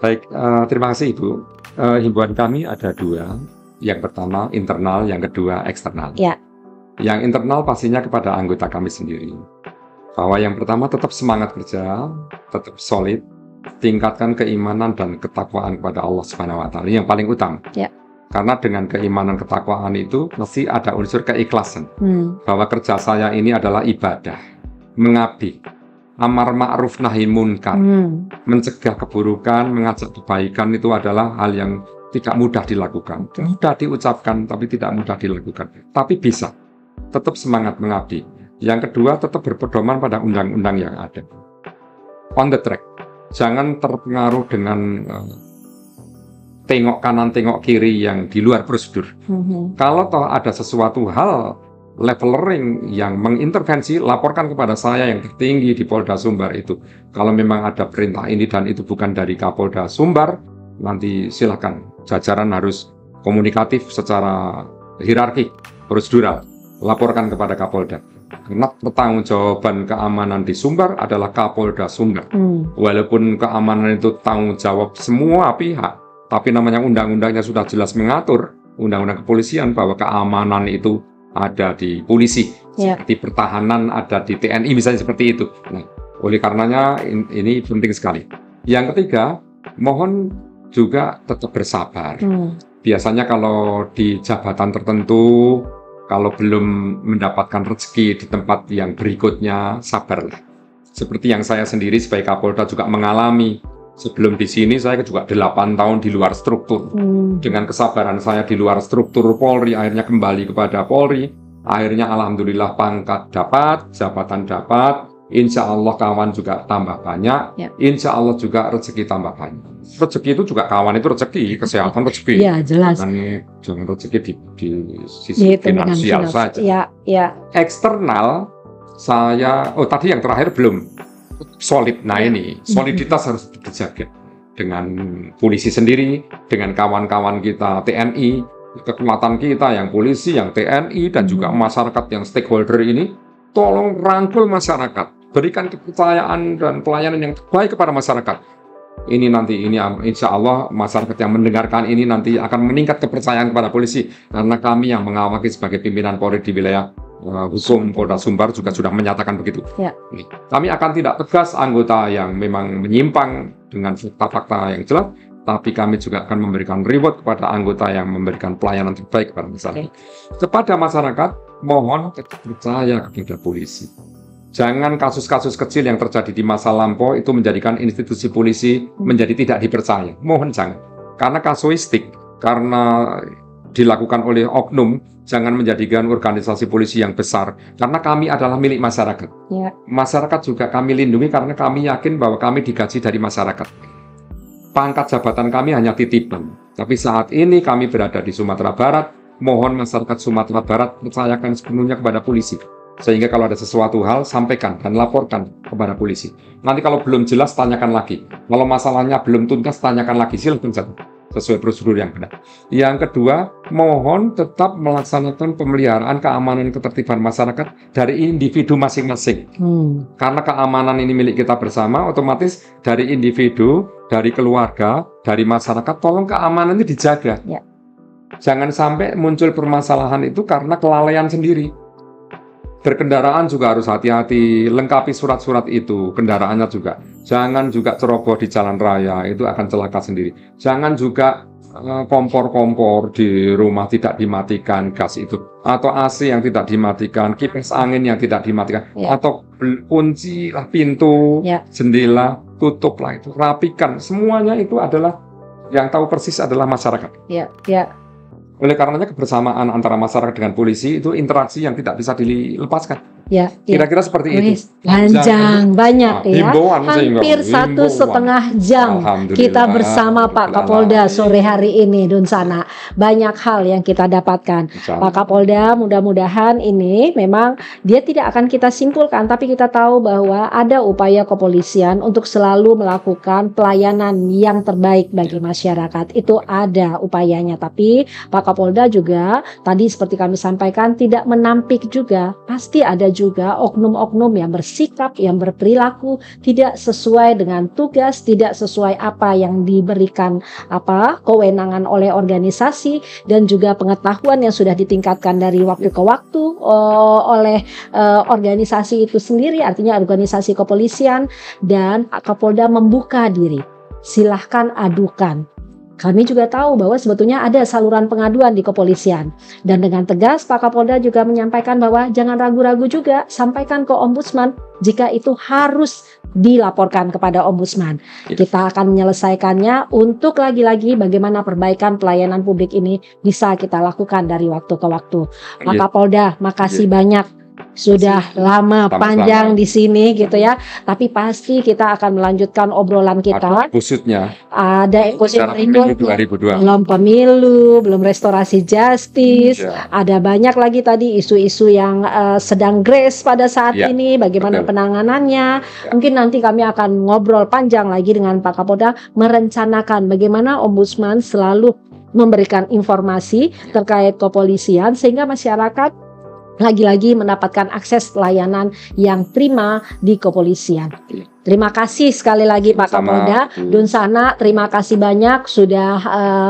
Baik, terima kasih Ibu. Himbauan kami ada 2. Yang pertama internal, yang kedua eksternal. Yang internal pastinya kepada anggota kami sendiri. Bahwa yang pertama tetap semangat kerja, tetap solid, tingkatkan keimanan dan ketakwaan kepada Allah Subhanahu wa taala. Yang paling utama. Karena dengan keimanan ketakwaan itu mesti ada unsur keikhlasan. Bahwa kerja saya ini adalah ibadah, mengabdi, amar ma'ruf nahi munkar, mencegah keburukan, mengajak kebaikan itu adalah hal yang tidak mudah dilakukan, mudah diucapkan tapi tidak mudah dilakukan, tapi bisa. Tetap semangat mengabdi. Yang kedua, tetap berpedoman pada undang-undang yang ada. On the track, jangan terpengaruh dengan tengok kanan tengok kiri yang di luar prosedur. Kalau toh ada sesuatu hal levelering yang mengintervensi, laporkan kepada saya yang tertinggi di Polda Sumbar itu. Kalau memang ada perintah ini dan itu bukan dari Kapolda Sumbar, nanti silakan. Jajaran harus komunikatif secara hierarki, prosedural. Laporkan kepada Kapolda. Karena pertanggungjawaban keamanan di Sumbar adalah Kapolda Sumbar. Walaupun keamanan itu tanggung jawab semua pihak, tapi namanya undang-undangnya sudah jelas mengatur, undang-undang kepolisian, bahwa keamanan itu ada di polisi, seperti pertahanan ada di TNI misalnya seperti itu. Nah, oleh karenanya ini penting sekali. Yang ketiga, mohon juga tetap bersabar. Biasanya kalau di jabatan tertentu, kalau belum mendapatkan rezeki di tempat yang berikutnya, sabarlah. Seperti yang saya sendiri sebagai Kapolda juga mengalami. Sebelum di sini saya juga 8 tahun di luar struktur. Dengan kesabaran saya di luar struktur Polri, akhirnya kembali kepada Polri. Akhirnya alhamdulillah pangkat dapat, jabatan dapat. Insya Allah kawan juga tambah banyak. Insya Allah juga rezeki tambah banyak. Rezeki itu juga kawan itu rezeki, kesehatan rezeki. Jelas. Jangan rezeki di sisi finansial saja. Eksternal saya, tadi yang terakhir belum solid. Nah ini soliditas harus dijaga dengan polisi sendiri, dengan kawan-kawan kita TNI, kekuatan kita yang polisi, yang TNI dan juga masyarakat yang stakeholder ini. Tolong rangkul masyarakat, berikan kepercayaan dan pelayanan yang terbaik kepada masyarakat. Ini insya Allah masyarakat yang mendengarkan ini nanti akan meningkat kepercayaan kepada polisi, karena kami yang mengawaki sebagai pimpinan Polri di wilayah Hukum Polda Sumbar juga sudah menyatakan begitu. Ya. Kami akan tidak tegas anggota yang memang menyimpang dengan fakta-fakta yang jelas, tapi kami juga akan memberikan reward kepada anggota yang memberikan pelayanan terbaik kepada masyarakat. Kepada masyarakat, mohon tetap percaya kepada polisi. Jangan kasus-kasus kecil yang terjadi di masa lampau itu menjadikan institusi polisi menjadi tidak dipercaya. Mohon jangan. Karena kasuistik, karena dilakukan oleh oknum, jangan menjadikan organisasi polisi yang besar. Karena kami adalah milik masyarakat. Ya. Masyarakat juga kami lindungi karena kami yakin bahwa kami digaji dari masyarakat. Pangkat jabatan kami hanya titipan. Tapi saat ini kami berada di Sumatera Barat, mohon masyarakat Sumatera Barat percayakan sepenuhnya kepada polisi. Sehingga kalau ada sesuatu hal, sampaikan dan laporkan kepada polisi. Nanti kalau belum jelas, tanyakan lagi. Kalau masalahnya belum tuntas, tanyakan lagi. Silakan saja, sesuai prosedur yang benar. Yang kedua, mohon tetap melaksanakan pemeliharaan keamanan ketertiban masyarakat dari individu masing-masing. Karena keamanan ini milik kita bersama, otomatis dari individu, dari keluarga, dari masyarakat, tolong keamanan ini dijaga. Ya. Jangan sampai muncul permasalahan itu karena kelalaian sendiri. Berkendaraan juga harus hati-hati, lengkapi surat-surat itu, kendaraannya juga. Jangan juga ceroboh di jalan raya, itu akan celaka sendiri. Jangan juga kompor-kompor di rumah tidak dimatikan, gas itu. Atau AC yang tidak dimatikan, kipas angin yang tidak dimatikan. Ya. Atau kunci pintu, ya, jendela, tutuplah itu, rapikan. Semuanya itu adalah, yang tahu persis adalah masyarakat. Ya, ya. Oleh karenanya kebersamaan antara masyarakat dengan polisi itu interaksi yang tidak bisa dilepaskan. Ya, kira-kira seperti itu. Panjang, banyak ya. Hampir 1,5 jam kita bersama Pak Kapolda sore hari ini, Dunsana. Banyak hal yang kita dapatkan. Pak Kapolda, mudah-mudahan ini memang dia tidak akan kita simpulkan, tapi kita tahu bahwa ada upaya kepolisian untuk selalu melakukan pelayanan yang terbaik bagi masyarakat. Itu ada upayanya, tapi Pak Kapolda juga tadi seperti kami sampaikan tidak menampik juga. Pasti ada juga oknum-oknum yang bersikap, yang berperilaku tidak sesuai dengan tugas, tidak sesuai apa yang diberikan kewenangan oleh organisasi, dan juga pengetahuan yang sudah ditingkatkan dari waktu ke waktu oleh organisasi itu sendiri, artinya organisasi kepolisian, dan Kapolda membuka diri. Silahkan adukan. Kami juga tahu bahwa sebetulnya ada saluran pengaduan di kepolisian. Dan dengan tegas Pak Kapolda juga menyampaikan bahwa jangan ragu-ragu juga, sampaikan ke Ombudsman jika itu harus dilaporkan kepada Ombudsman. Kita akan menyelesaikannya untuk lagi-lagi bagaimana perbaikan pelayanan publik ini bisa kita lakukan dari waktu ke waktu. Pak Kapolda, makasih banyak. Sudah lama panjang di sini gitu ya, tapi pasti kita akan melanjutkan obrolan kita. Ada episode berikutnya, belum pemilu, belum restorasi justice, ada banyak lagi tadi isu-isu yang sedang grace pada saat ini, bagaimana penanganannya. Mungkin nanti kami akan ngobrol panjang lagi dengan Pak Kapolda, merencanakan bagaimana Ombudsman selalu memberikan informasi terkait kepolisian sehingga masyarakat lagi-lagi mendapatkan akses pelayanan yang prima di kepolisian. Terima kasih sekali lagi Pak Kapolda. Dunsana, terima kasih banyak sudah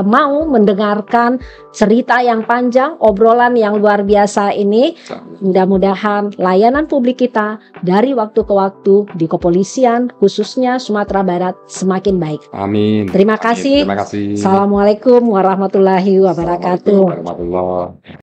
mau mendengarkan cerita yang panjang, obrolan yang luar biasa ini. Mudah-mudahan layanan publik kita dari waktu ke waktu di kepolisian, khususnya Sumatera Barat, semakin baik. Amin. Terima kasih. Terima kasih. Assalamualaikum warahmatullahi wabarakatuh.